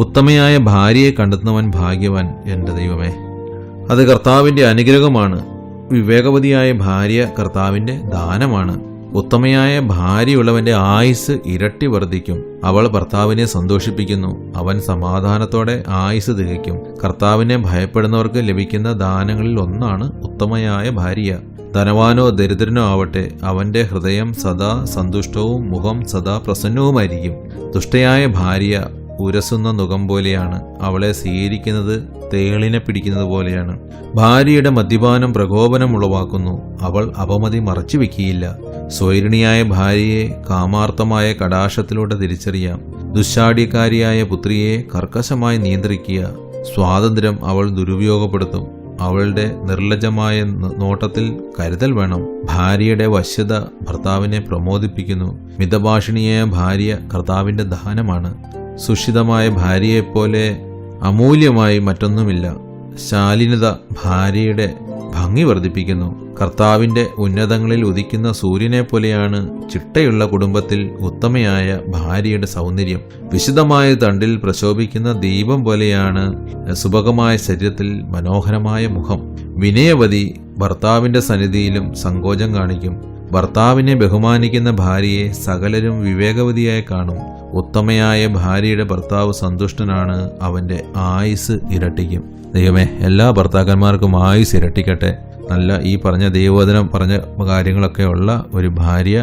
ഉത്തമയായ ഭാര്യയെ കണ്ടെത്തുന്നവൻ ഭാഗ്യവാൻ. എൻ്റെ ദൈവമേ, അത് കർത്താവിന്റെ അനുഗ്രഹമാണ്. വിവേകവതിയായ ഭാര്യ കർത്താവിന്റെ ദാനമാണ്. ഉത്തമയായ ഭാര്യയുള്ളവന്റെ ആയുസ് ഇരട്ടി വർദ്ധിക്കും. അവൾ ഭർത്താവിനെ സന്തോഷിപ്പിക്കുന്നു. അവൻ സമാധാനത്തോടെ ആയുസ് തികയ്ക്കും. കർത്താവിനെ ഭയപ്പെടുന്നവർക്ക് ലഭിക്കുന്ന ദാനങ്ങളിൽ ഒന്നാണ് ഉത്തമയായ ഭാര്യ. ധനവാനോ ദരിദ്രനോ ആവട്ടെ, അവന്റെ ഹൃദയം സദാ സന്തുഷ്ടവും മുഖം സദാ പ്രസന്നവുമായിരിക്കും. ദുഷ്ടയായ ഭാര്യ ഉരസുന്ന നുകം പോലെയാണ്. അവളെ സ്വീകരിക്കുന്നത് തേളിനെ പിടിക്കുന്നത് പോലെയാണ്. ഭാര്യയുടെ മദ്യപാനം പ്രകോപനം ഉളവാക്കുന്നു. അവൾ അപമതി മറച്ചുവെക്കുകയില്ല. സ്വൈരിണിയായ ഭാര്യയെ കാമാർത്ഥമായ കടാക്ഷത്തിലൂടെ തിരിച്ചറിയാം. ദുശ്ശാഠ്യക്കാരിയായ പുത്രിയെ കർക്കശമായി നിയന്ത്രിക്കുക. സ്വാതന്ത്ര്യം അവൾ ദുരുപയോഗപ്പെടുത്തും. അവളുടെ നിർലജ്ജമായ നോട്ടത്തിൽ കരുതൽ വേണം. ഭാര്യയുടെ വശ്യത ഭർത്താവിനെ പ്രമോദിപ്പിക്കുന്നു. മിതഭാഷിണിയായ ഭാര്യ കർത്താവിന്റെ ദാനമാണ്. സുഷിതമായ ഭാര്യയെപ്പോലെ അമൂല്യമായി മറ്റൊന്നുമില്ല. ശാലീനത ഭാര്യയുടെ ഭംഗി വർദ്ധിപ്പിക്കുന്നു. കർത്താവിന്റെ ഉന്നതങ്ങളിൽ ഉദിക്കുന്ന സൂര്യനെ പോലെയാണ് ചിട്ടയുള്ള കുടുംബത്തിൽ ഉത്തമയായ ഭാര്യയുടെ സൗന്ദര്യം. വിശുദ്ധമായ തണ്ടിൽ പ്രശോഭിക്കുന്ന ദീപം പോലെയാണ് സുഭഗമായ ശരീരത്തിൽ മനോഹരമായ മുഖം. വിനയവതി ഭർത്താവിന്റെ സന്നിധിയിലും സങ്കോചം കാണിക്കും. ഭർത്താവിനെ ബഹുമാനിക്കുന്ന ഭാര്യയെ സകലരും വിവേകവതിയായി കാണും. ഉത്തമയായ ഭാര്യയുടെ ഭർത്താവ് സന്തുഷ്ടനാണ്. അവന്റെ ആയുസ് ഇരട്ടിക്കും. ദൈവമേ, എല്ലാ ഭർത്താക്കന്മാർക്കും ആയുസ് ഇരട്ടിക്കട്ടെ. നല്ല ഈ പറഞ്ഞ ദൈവവചനം പറഞ്ഞ കാര്യങ്ങളൊക്കെ ഉള്ള ഒരു ഭാര്യ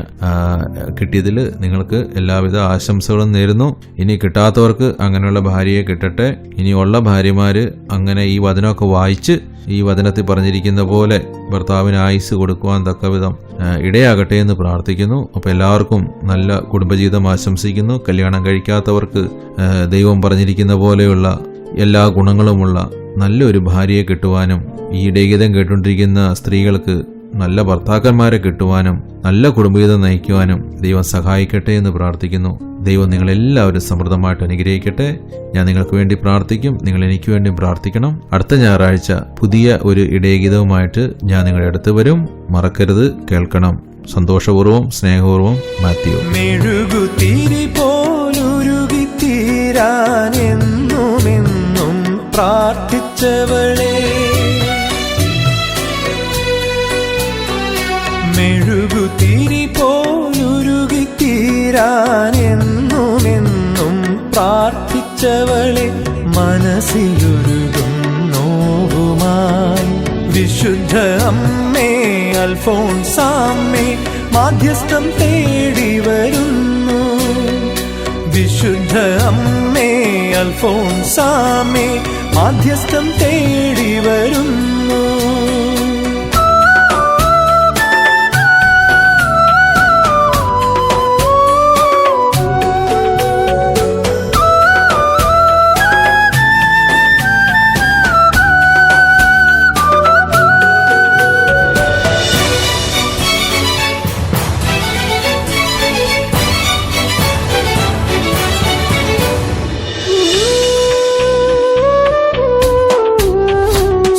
കിട്ടിയതിൽ നിങ്ങൾക്ക് എല്ലാവിധ ആശംസകളും നേരുന്നു. ഇനി കിട്ടാത്തവർക്ക് അങ്ങനെയുള്ള ഭാര്യയെ കിട്ടട്ടെ. ഇനിയുള്ള ഭാര്യമാര് അങ്ങനെ ഈ വചനമൊക്കെ വായിച്ച് ഈ വചനത്തിൽ പറഞ്ഞിരിക്കുന്ന പോലെ ഭർത്താവിന് ആയുസ് കൊടുക്കുവാൻ തക്കവിധം ഇടയാകട്ടെ എന്ന് പ്രാർത്ഥിക്കുന്നു. അപ്പോൾ എല്ലാവർക്കും നല്ല കുടുംബജീവിതം ആശംസിക്കുന്നു. കല്യാണം കഴിക്കാത്തവർക്ക് ദൈവം പറഞ്ഞിരിക്കുന്ന പോലെയുള്ള എല്ലാ ഗുണങ്ങളുമുള്ള നല്ലൊരു ഭാര്യയെ കിട്ടുവാനും, ഈ ഇടയഗീതം കേട്ടുകൊണ്ടിരിക്കുന്ന സ്ത്രീകൾക്ക് നല്ല ഭർത്താക്കന്മാരെ കിട്ടുവാനും, നല്ല കുടുംബജീവിതം നയിക്കുവാനും ദൈവം സഹായിക്കട്ടെ എന്ന് പ്രാർത്ഥിക്കുന്നു. ദൈവം നിങ്ങളെല്ലാവരും സമൃദ്ധമായിട്ട് അനുഗ്രഹിക്കട്ടെ. ഞാൻ നിങ്ങൾക്ക് വേണ്ടി പ്രാർത്ഥിക്കും, നിങ്ങൾ എനിക്ക് വേണ്ടി പ്രാർത്ഥിക്കണം. അടുത്ത ഞായറാഴ്ച പുതിയ ഒരു ഇടയഗീതവുമായിട്ട് ഞാൻ നിങ്ങളുടെ അടുത്ത് വരും. മറക്കരുത്, കേൾക്കണം. സന്തോഷപൂർവ്വം സ്നേഹപൂർവ്വം, മാത്യു. മെഴുകുതിരി പോലുരുകി തീരാനെന്നുമെന്നും പ്രാർത്ഥിച്ചവളെ, മെഴുകുതിരി പോലുരുകി തീരാനെന്നുമെന്നും പ്രാർത്ഥിച്ചവളെ, മനസ്സിലുരുകും നോവുമായി വിശുദ്ധ അമ്മേ അൽഫോൻസാമ്മേ മാധ്യസ്ഥം തേടി വരുന്നു. വിശുദ്ധ അമ്മേ അൽഫോൻസാമ്മേ മാധ്യസ്ഥം തേടി വരുന്നു.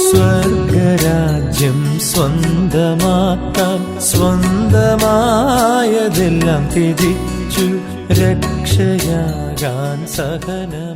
സ്വർഗരാജ്യം സ്വന്തമാക്കാൻ സ്വന്തമായതെല്ലാം ത്യജിച്ചു രക്ഷയാകാൻ സഹനം